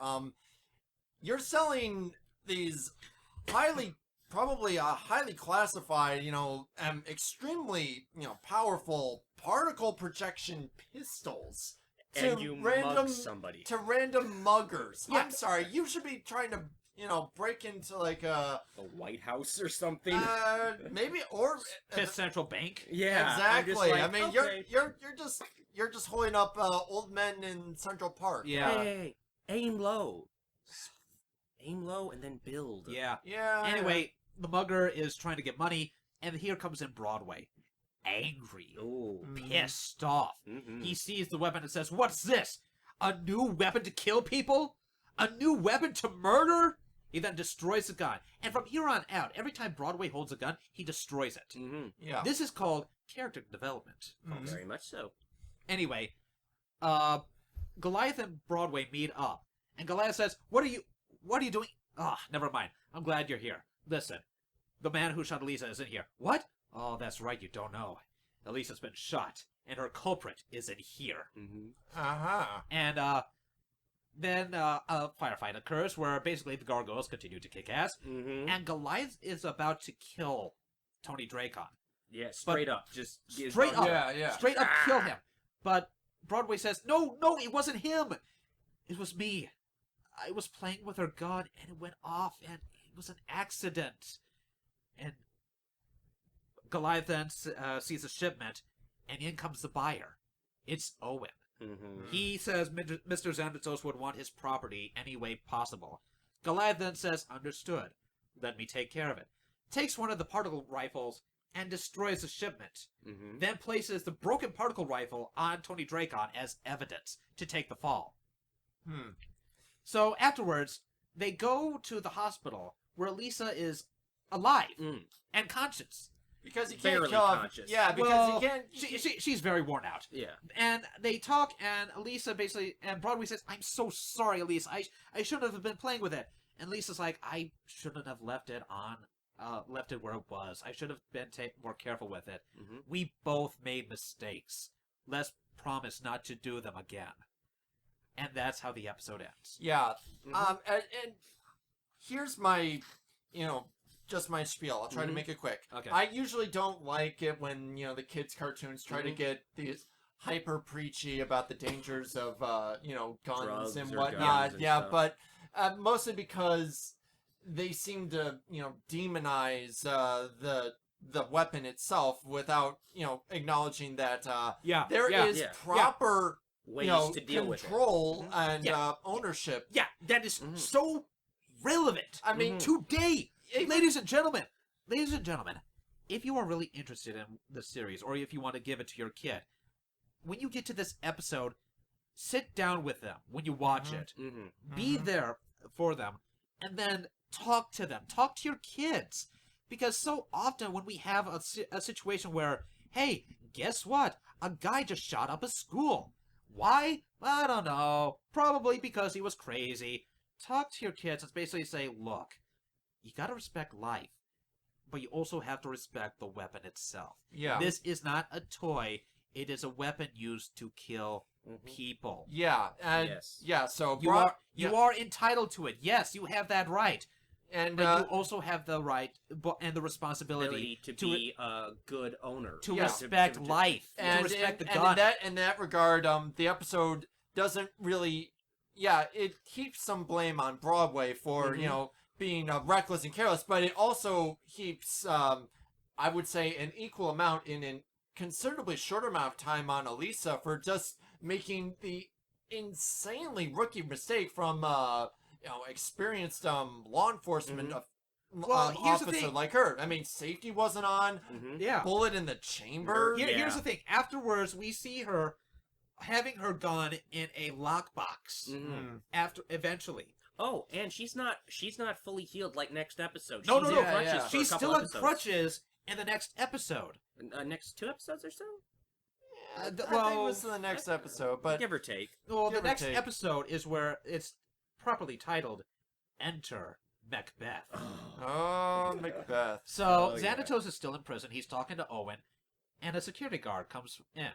you're selling these probably highly classified, extremely, powerful particle projection pistols. And you mug somebody. To random muggers. Yeah. I'm sorry, you should be trying to, break into like The White House or something. maybe, or... Fifth Central Bank? Yeah, Exactly. I'm just like, I mean, okay. you're just holding up old men in Central Park. Yeah. Hey, aim low. Aim low and then build. Yeah. Yeah. Anyway, the mugger is trying to get money, and here comes in Broadway. Angry. Ooh. Pissed off. Mm-hmm. He sees the weapon and says, what's this? A new weapon to kill people? A new weapon to murder? He then destroys the gun. And from here on out, every time Broadway holds a gun, he destroys it. Mm-hmm. Yeah. This is called character development. Very much so. Anyway, Goliath and Broadway meet up. And Goliath says, What are you doing? Ah, never mind. I'm glad you're here. Listen, the man who shot Elisa is in here. What? Oh, that's right, you don't know. Elisa's been shot, and her culprit is in here. Uh-huh. And, then a firefight occurs where basically the Gargoyles continue to kick ass, and Goliath is about to kill Tony Dracon. Yeah, straight up. Just Straight up. Yeah. Straight up kill him. But Broadway says, no, it wasn't him. It was me. I was playing with her gun, and it went off, and it was an accident. And Goliath then sees a shipment, and in comes the buyer. It's Owen. He says Mr. Xanatos would want his property any way possible. Goliath then says, understood. Let me take care of it. Takes one of the particle rifles and destroys the shipment. Then places the broken particle rifle on Tony Dracon as evidence to take the fall. So afterwards, they go to the hospital where Elisa is alive and conscious. Because he can't barely kill him. conscious. Yeah, because Well, he can't. she's very worn out. Yeah. And they talk, and Elisa basically, and Broadway says, "I'm so sorry, Elisa. I shouldn't have been playing with it." And Lisa's like, "I shouldn't have left it where it was. I should have been more careful with it. Mm-hmm. We both made mistakes. Let's promise not to do them again." And that's how the episode ends. Yeah. Mhm. And here's my, just my spiel. I'll try to Mhm. make it quick. Okay. I usually don't like it when, the kids' cartoons try to Mhm. get these hyper preachy about the dangers of, guns Drugs and or whatnot. guns and Yeah, stuff. but mostly because they seem to, demonize the weapon itself without, acknowledging that Yeah. there is Yeah. proper Ways to deal with it. control Mhm. and Yeah. ownership. Yeah, that is Mhm. so relevant. I mean, Today, Even- ladies and gentlemen, if you are really interested in the series, or if you want to give it to your kid, when you get to this episode, sit down with them when you watch Mhm. it. Mm-hmm. Be there for them, and then talk to them. Talk to your kids. Because so often when we have a situation where, hey, guess what? A guy just shot up a school. Why? I don't know. Probably because he was crazy. Talk to your kids and basically say, look, you gotta respect life, but you also have to respect the weapon itself. Yeah. This is not a toy. It is a weapon used to kill Mhm. people. Yeah, and Yes. yeah, so You are entitled to it. Yes, you have that right. and But you also have the right and the responsibility Ability to be a good owner. to Yeah. respect life, and to respect the and gun. in that regard, the episode doesn't really, it heaps some blame on Broadway for Mhm. being reckless and careless, but it also heaps, I would say, an equal amount in an considerably shorter amount of time on Elisa for just making the insanely rookie mistake from experienced law enforcement Well, here's the officer thing. like her. I mean, safety wasn't on. Mm-hmm. Yeah. Bullet in the chamber. Yeah. Here's the thing. Afterwards, we see her having her gun in a lockbox. Mm-hmm. Mm. After eventually, Oh, and she's not fully healed like next episode. No, she's no, in no. crutches Yeah. for she's a couple still on episodes. crutches in the next episode. Next 2 episodes or so, I think it well, was the next episode, but give or take. Well, the Give or next take. episode is where it's properly titled "Enter Macbeth." oh, Macbeth. So Oh, yeah. Xanatos is still in prison. He's talking to Owen, and a security guard comes in.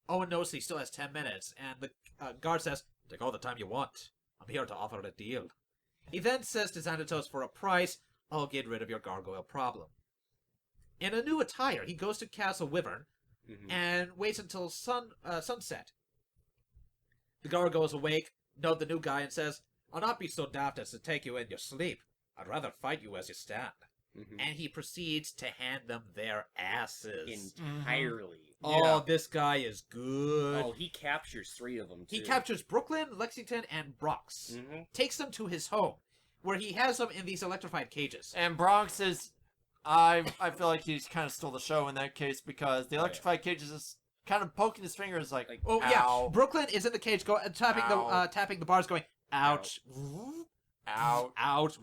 Owen knows he still has 10 minutes, and the guard says, "Take all the time you want. I'm here to offer a deal." He then says to Xanatos, "For a price, I'll get rid of your gargoyle problem." In a new attire, he goes to Castle Wyvern Mhm. and waits until sunset. The gargoyles awake, note the new guy, and says, "I'll not be so daft as to take you in your sleep. I'd rather fight you as you stand." Mhm. And he proceeds to hand them their asses. Entirely. Oh, Yeah. this guy is good. Oh, he captures 3 of them. He too. captures Brooklyn, Lexington, and Bronx. Mm-hmm. Takes them to his home, where he has them in these electrified cages. And Bronx is, I feel like he's kind of stole the show in that case because the yeah. electrified cages is kind of poking his fingers like, Oh ow, yeah, Brooklyn is in the cage, tapping Ow. the bars, going, "Ouch, out, ouch,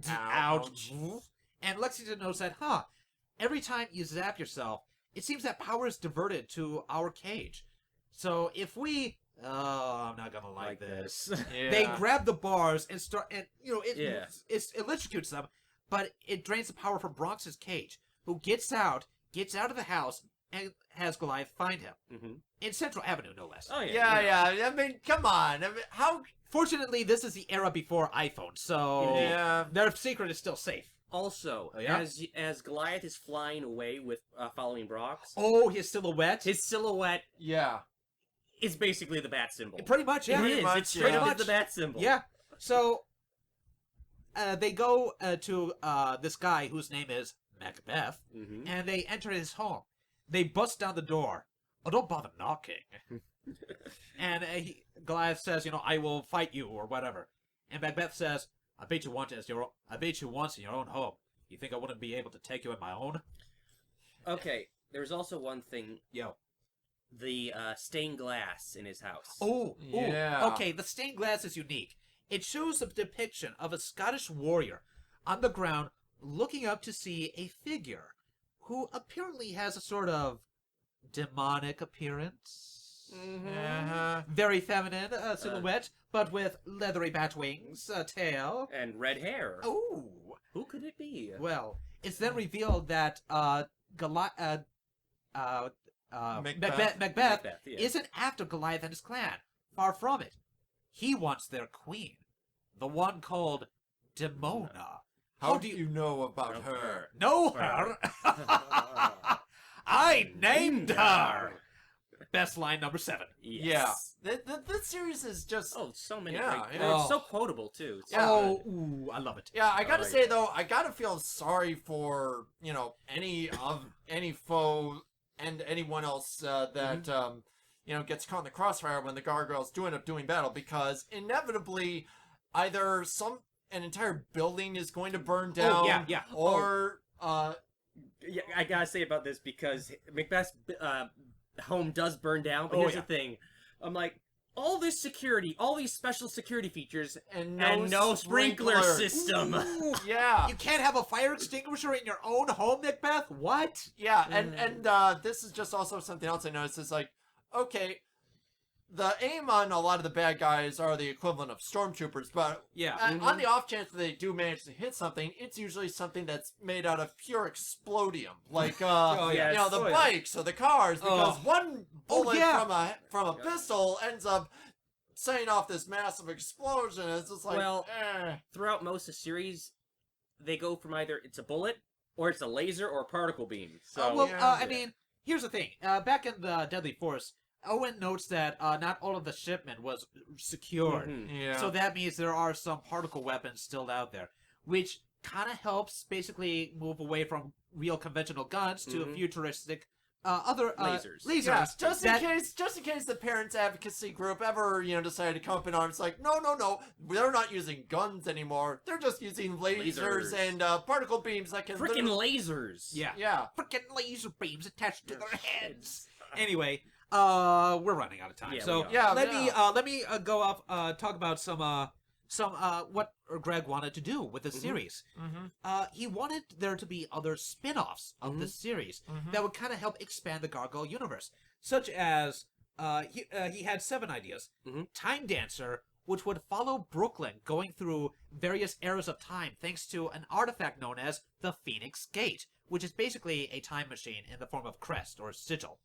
ouch." ouch. And Lexington knows that, every time you zap yourself, it seems that power is diverted to our cage. So if we, I'm not gonna like this. Yeah. They grab the bars and start, and it electrocutes them, but it drains the power from Bronx's cage, who gets out of the house, and has Goliath find him Mm-hmm. in Central Avenue, no less. Oh yeah. yeah. I mean, come on. I mean, how? Fortunately, this is the era before iPhone, so Yeah. their secret is still safe. Also, Oh, yeah? as Goliath is flying away with following Brox, Oh, his silhouette. his silhouette Yeah. is basically the bat symbol. Pretty much, yeah. It Pretty is. much, It's straight yeah. up the bat symbol. Yeah. So they go to this guy whose name is Macbeth, Mm-hmm. and they enter his home. They bust down the door. "Oh, don't bother knocking." And Goliath says, "I will fight you," or whatever. And Macbeth says, I bet you once in your own home. You think I wouldn't be able to take you in my own?" Okay, there's also one thing. Yo. The stained glass in his house. Oh, Yeah. Okay, the stained glass is unique. It shows a depiction of a Scottish warrior on the ground looking up to see a figure who apparently has a sort of demonic appearance. Very feminine silhouette, but with leathery bat wings, a tail. And red hair. Ooh. Who could it be? Well, it's then revealed that Macbeth Macbeth, yeah. isn't after Goliath and his clan. Far from it. He wants their queen, the one called Demona. How do you know about her? Know her? I named her. Best line number 7. Yes. Yeah. This series is just... Oh, so many Yeah, great. yeah. It's so quotable too. It's so Yeah. good. Ooh, I love it. Yeah, I gotta Alright. say though, I gotta feel sorry for any foe and anyone else that gets caught in the crossfire when the Gargoyles do end up doing battle, because inevitably either an entire building is going to burn down, yeah. or Yeah, I gotta say about this because Macbeth's home does burn down. But here's the thing: I'm like, all this security, all these special security features, and no sprinkler system. Ooh, Yeah. you can't have a fire extinguisher in your own home, Macbeth? What? Yeah, and this is just also something else I noticed is like, okay, the aim on a lot of the bad guys are the equivalent of stormtroopers, but Yeah. on the off chance that they do manage to hit something, it's usually something that's made out of pure explodium, like yes. the Oh, yeah. bikes or the cars, because one bullet yeah. from a pistol ends up setting off this massive explosion. It's just like, Well, throughout most of the series, they go from either it's a bullet or it's a laser or a particle beam. So I mean, here's the thing. Back in the Deadly Force, Owen notes that not all of the shipment was secured. yeah. So that means there are some particle weapons still out there, which kind of helps basically move away from real conventional guns to futuristic other Lasers. Yeah, just in case the parents' advocacy group ever, decided to come up in arms, like, no, they're not using guns anymore. They're just using lasers. And particle beams that can freaking lasers. Yeah. Freaking laser beams attached to their heads. Anyway, we're running out of time. Yeah, so we are. let me go up talk about some what Greg wanted to do with the series. He wanted there to be other spin-offs of the series that would kind of help expand the Gargoyle universe, such as he had 7 ideas. Time Dancer, which would follow Brooklyn going through various eras of time thanks to an artifact known as the Phoenix Gate, which is basically a time machine in the form of crest or sigil.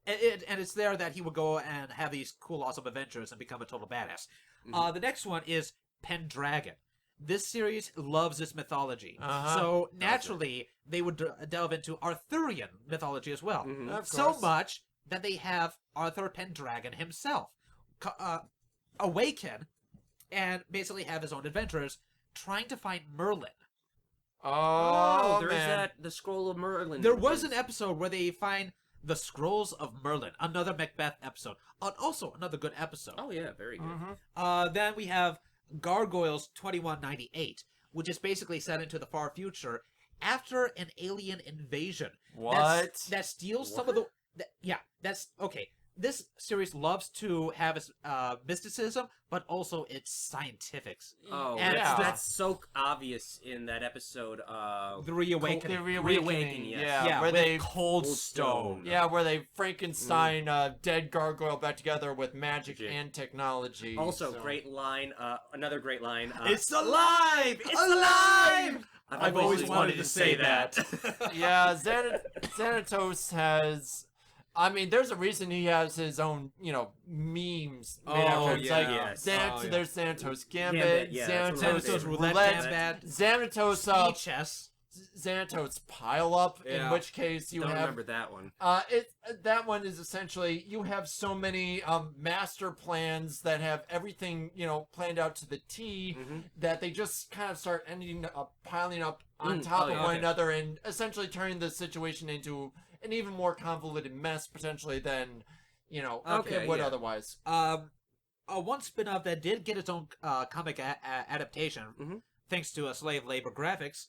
And it's there that he would go and have these cool, awesome adventures and become a total badass. The next one is Pendragon. This series loves this mythology. So naturally, they would delve into Arthurian mythology as well. Of So course. much that they have Arthur Pendragon himself awaken and basically have his own adventures trying to find Merlin. Oh, there's man. the Scroll of Merlin. There was an episode where they find the Scrolls of Merlin, another Macbeth episode, and also another good episode. Oh yeah, very good. Then we have Gargoyles 2198, which is basically set into the far future after an alien invasion. What? That steals some of the... that's... Okay, this series loves to have its mysticism, but also its scientifics. Oh, And that's so obvious in that episode. The Reawakening. The Reawakening, yes. yeah, where with they Cold Stone. Yeah, where they Frankenstein dead gargoyle back together with magic and technology. Also, So- great line. Another great line. It's alive! It's alive! I've always wanted to say that. Yeah, Xanatos has... I mean, there's a reason he has his own, memes made after. It's like, yes. There's Xanatos Gambit, Gambit, yeah, that's Xanatos Roulette, Gambit, Xanatos Chess. Xanatos Pile Up, in Yeah. which case you Don't have... remember that one. That one is essentially, you have so many master plans that have everything, planned out to the T, that they just kind of start ending up piling up on top of one another and essentially turning the situation into an even more convoluted mess, potentially, than, it would otherwise. One spin-off that did get its own comic adaptation, thanks to slave labor graphics,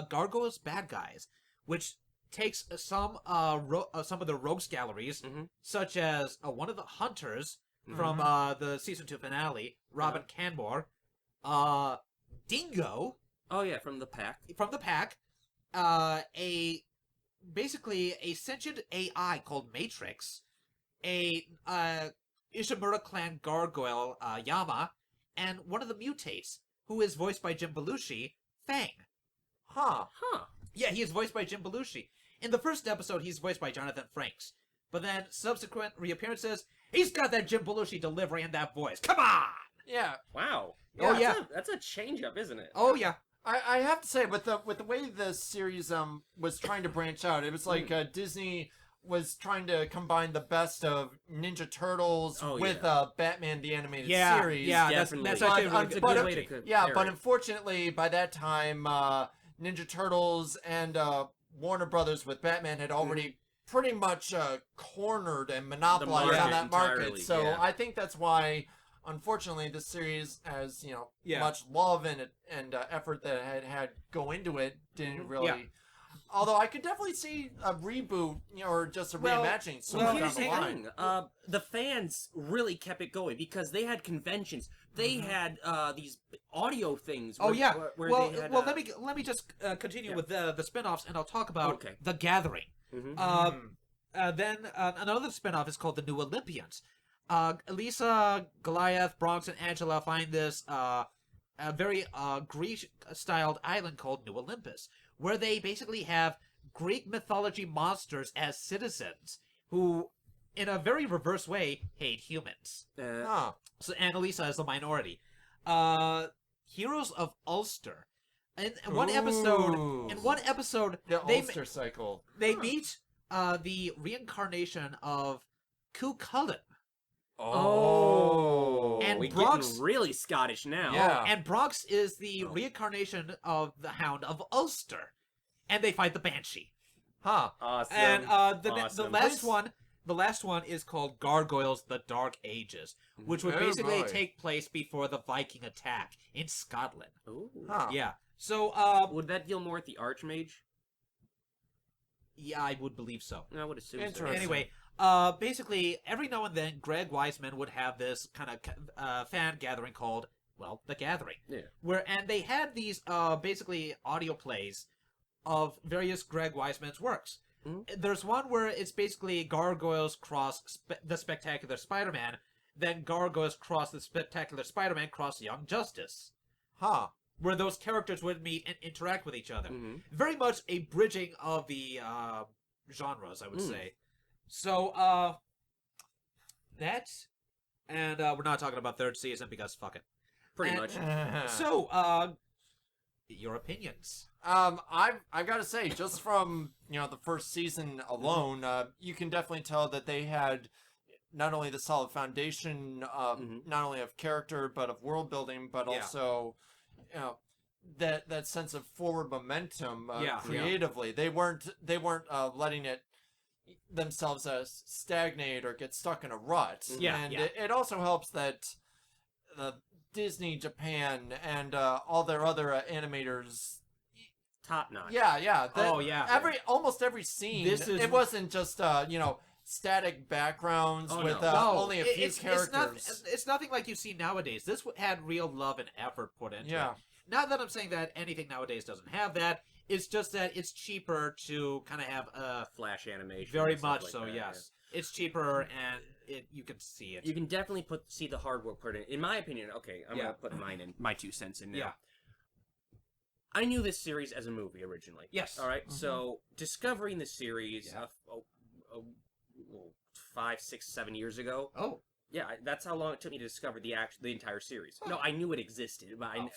Gargoyles Bad Guys, which takes some of the rogues galleries, such as one of the hunters from the season 2 finale, Robin Canmore, Dingo Oh yeah, from the pack. from the pack, basically a sentient AI called Matrix, a Ishimura clan gargoyle, Yama, and one of the mutates, who is voiced by Jim Belushi, Fang. Huh. Huh. Yeah, he is voiced by Jim Belushi. In the first episode, he's voiced by Jonathan Frakes. But then, subsequent reappearances, he's got that Jim Belushi delivery and that voice. Come on! Yeah. Wow. Oh, yeah. That's a change up, isn't it? Oh, yeah. I have to say, with the way the series was trying to branch out, it was like Disney was trying to combine the best of Ninja Turtles with Batman the Animated Series. Yeah, Definitely. that's actually But a but- good way to... Yeah, compare but it. unfortunately, by that time, Ninja Turtles and Warner Brothers with Batman had already pretty much cornered and monopolized market on that market. entirely, So yeah. I think that's why, unfortunately, the series, as much love and effort that it had go into it, didn't really. Yeah. Although I could definitely see a reboot, or just a Well, reimagining. So Well, down here's the the line. thing. The fans really kept it going because they had conventions. They had these audio things. Oh, yeah. Where Well, they had, let me just continue with the spin-offs, and I'll talk about Okay. The Gathering. Mhm. Then another spin-off is called The New Olympians. Elisa, Goliath, Bronx, and Angela find this a very Greek-styled island called New Olympus, where they basically have Greek mythology monsters as citizens who, in a very reverse way, hate humans. Huh. So Annalisa is the minority. Heroes of Ulster. In one episode, The they Ulster cycle. they meet the reincarnation of Cuchulainn. Oh. And we're Bronx- getting really Scottish now. Yeah. And Bronx is the reincarnation of the Hound of Ulster. And they fight the Banshee. Huh. Awesome. And the Awesome. last one is called Gargoyles: The Dark Ages, which would Oh, basically boy. take place before the Viking attack in Scotland. Ooh. Huh. Yeah. So Would that deal more with the Archmage? yeah, I would believe so. I would assume so. Interesting. Anyway, basically, every now and then, Greg Weisman would have this kind of fan gathering called, well, The Gathering. Yeah. And they had these basically audio plays of various Greg Weisman's works. Mhm. There's one where it's basically Gargoyles cross the Spectacular Spider-Man, then Gargoyles cross the Spectacular Spider-Man cross Young Justice, Huh. where those characters would meet and interact with each other. Mhm. Very much a bridging of the genres, I would say. So, that, and we're not talking about third season because fuck it. Pretty And- much. So, your opinions. I've got to say, just from the first season alone, you can definitely tell that they had not only the solid foundation, not only of character but of world building, but Yeah. also, that sense of forward momentum Yeah. creatively. They weren't letting it themselves stagnate or get stuck in a rut. Yeah, And yeah. it also helps that Disney, Japan, and all their other animators. Top notch. Yeah. Oh, yeah. Almost every scene. It wasn't just static backgrounds Oh, with no. only a few characters. It's nothing like you see nowadays. This had real love and effort put into Yeah. it. Not that I'm saying that anything nowadays doesn't have that. It's just that it's cheaper to kind of have a Flash animation. very and stuff much like so. that, Yes, it's cheaper and you can see it. You can definitely see the hard work put in. In my opinion, okay, I'm Yeah. gonna put my 2 cents in now. Yeah. I knew this series as a movie originally. Yes. All right? So discovering the series Yeah. 5, 6, 7 years ago. Oh, Yeah, that's how long it took me to discover the entire series. No, I knew it existed, but I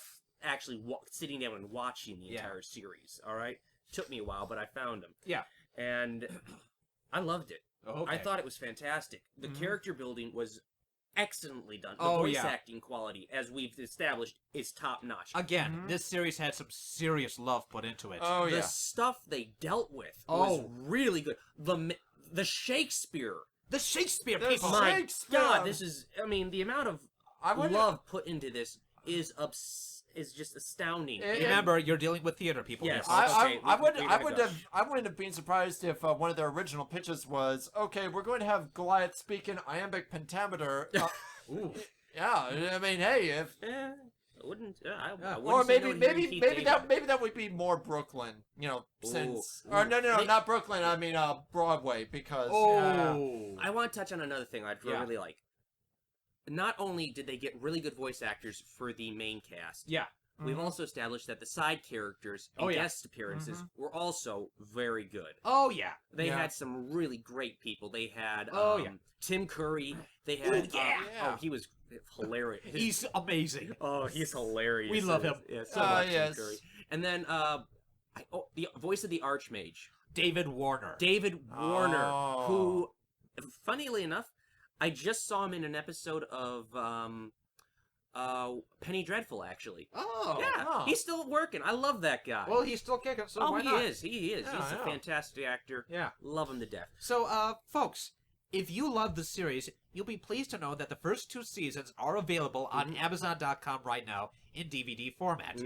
actually sitting down and watching the Yeah. entire series. All right, took me a while, but I found them. Yeah. And I loved it. okay. I thought it was fantastic. The character building was excellently done. The Oh, voice yeah. acting quality, as we've established, is top notch. Again, this series had some serious love put into it. Oh The yeah. stuff they dealt with Oh. was really good. The Shakespeare. The Shakespeare There's people. some- My Shakespeare. God, this is. I mean, the amount of I would love put into this is just astounding. It- Remember, you're dealing with theater people. Yes. here. Okay, I we gotta gush. wouldn't have been surprised if one of their original pitches was, okay, we're going to have Goliath speak in iambic pentameter. Ooh. Yeah, I mean, hey, if Eh, wouldn't. I wouldn't Or say maybe no to hearing Keith David. that would be more Brooklyn, since Ooh. or no, not Brooklyn. I mean Broadway, because I want to touch on another thing I'd really like. Not only did they get really good voice actors for the main cast, we've also established that the side characters and guest appearances were also very good. Oh, yeah. They had some really great people. They had Tim Curry. They had he was hilarious. He's amazing. Oh, he's hilarious. We love him. Yeah, so much, Tim Curry. And then the voice of the Archmage, David Warner. Who, funnily enough, I just saw him in an episode of Penny Dreadful, actually. Oh. Yeah, he's still working. I love that guy. Well, he's still kicking, so why not? He is. He is. Yeah, He's a fantastic actor. Yeah. Love him to death. So, folks, if you love the series, you'll be pleased to know that the first 2 seasons are available on Amazon.com right now in DVD format.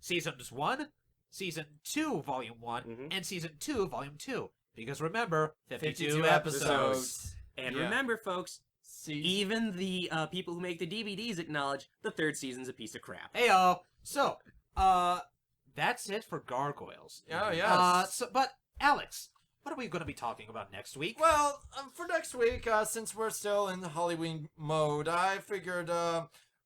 Seasons 1, Season 2, Volume 1, and Season 2, Volume 2. Because remember, 52 episodes. And remember, folks, even the people who make the DVDs acknowledge the 3rd season's a piece of crap. Heyo. So, that's it for Gargoyles. Oh, yes. But, Alex, what are we going to be talking about next week? Well, for next week, since we're still in the Halloween mode, I figured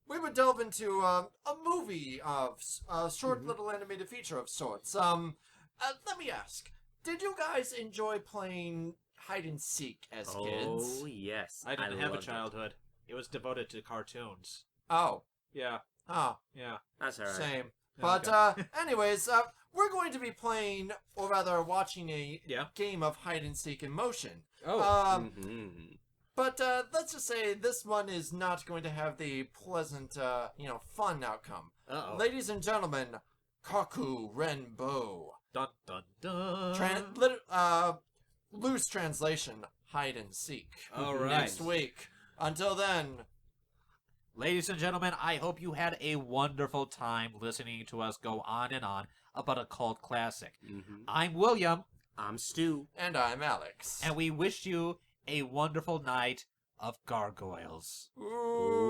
we would delve into a movie of a short little animated feature of sorts. Let me ask, did you guys enjoy playing hide and seek as kids? Oh, yes. I didn't have a loved childhood. It was devoted to cartoons. Oh. Yeah. Oh. Yeah. That's all right. Same. But, anyways, we're going to be playing, or rather watching a game of hide and seek in motion. Oh. But, let's just say this one is not going to have the pleasant, fun outcome. Uh-oh. Ladies and gentlemen, Kaku Renbo. Dun, dun, dun. Loose translation, hide and seek. All right. Next week. Until then. Ladies and gentlemen, I hope you had a wonderful time listening to us go on and on about a cult classic. I'm William. I'm Stu. And I'm Alex. And we wish you a wonderful night of Gargoyles. Ooh.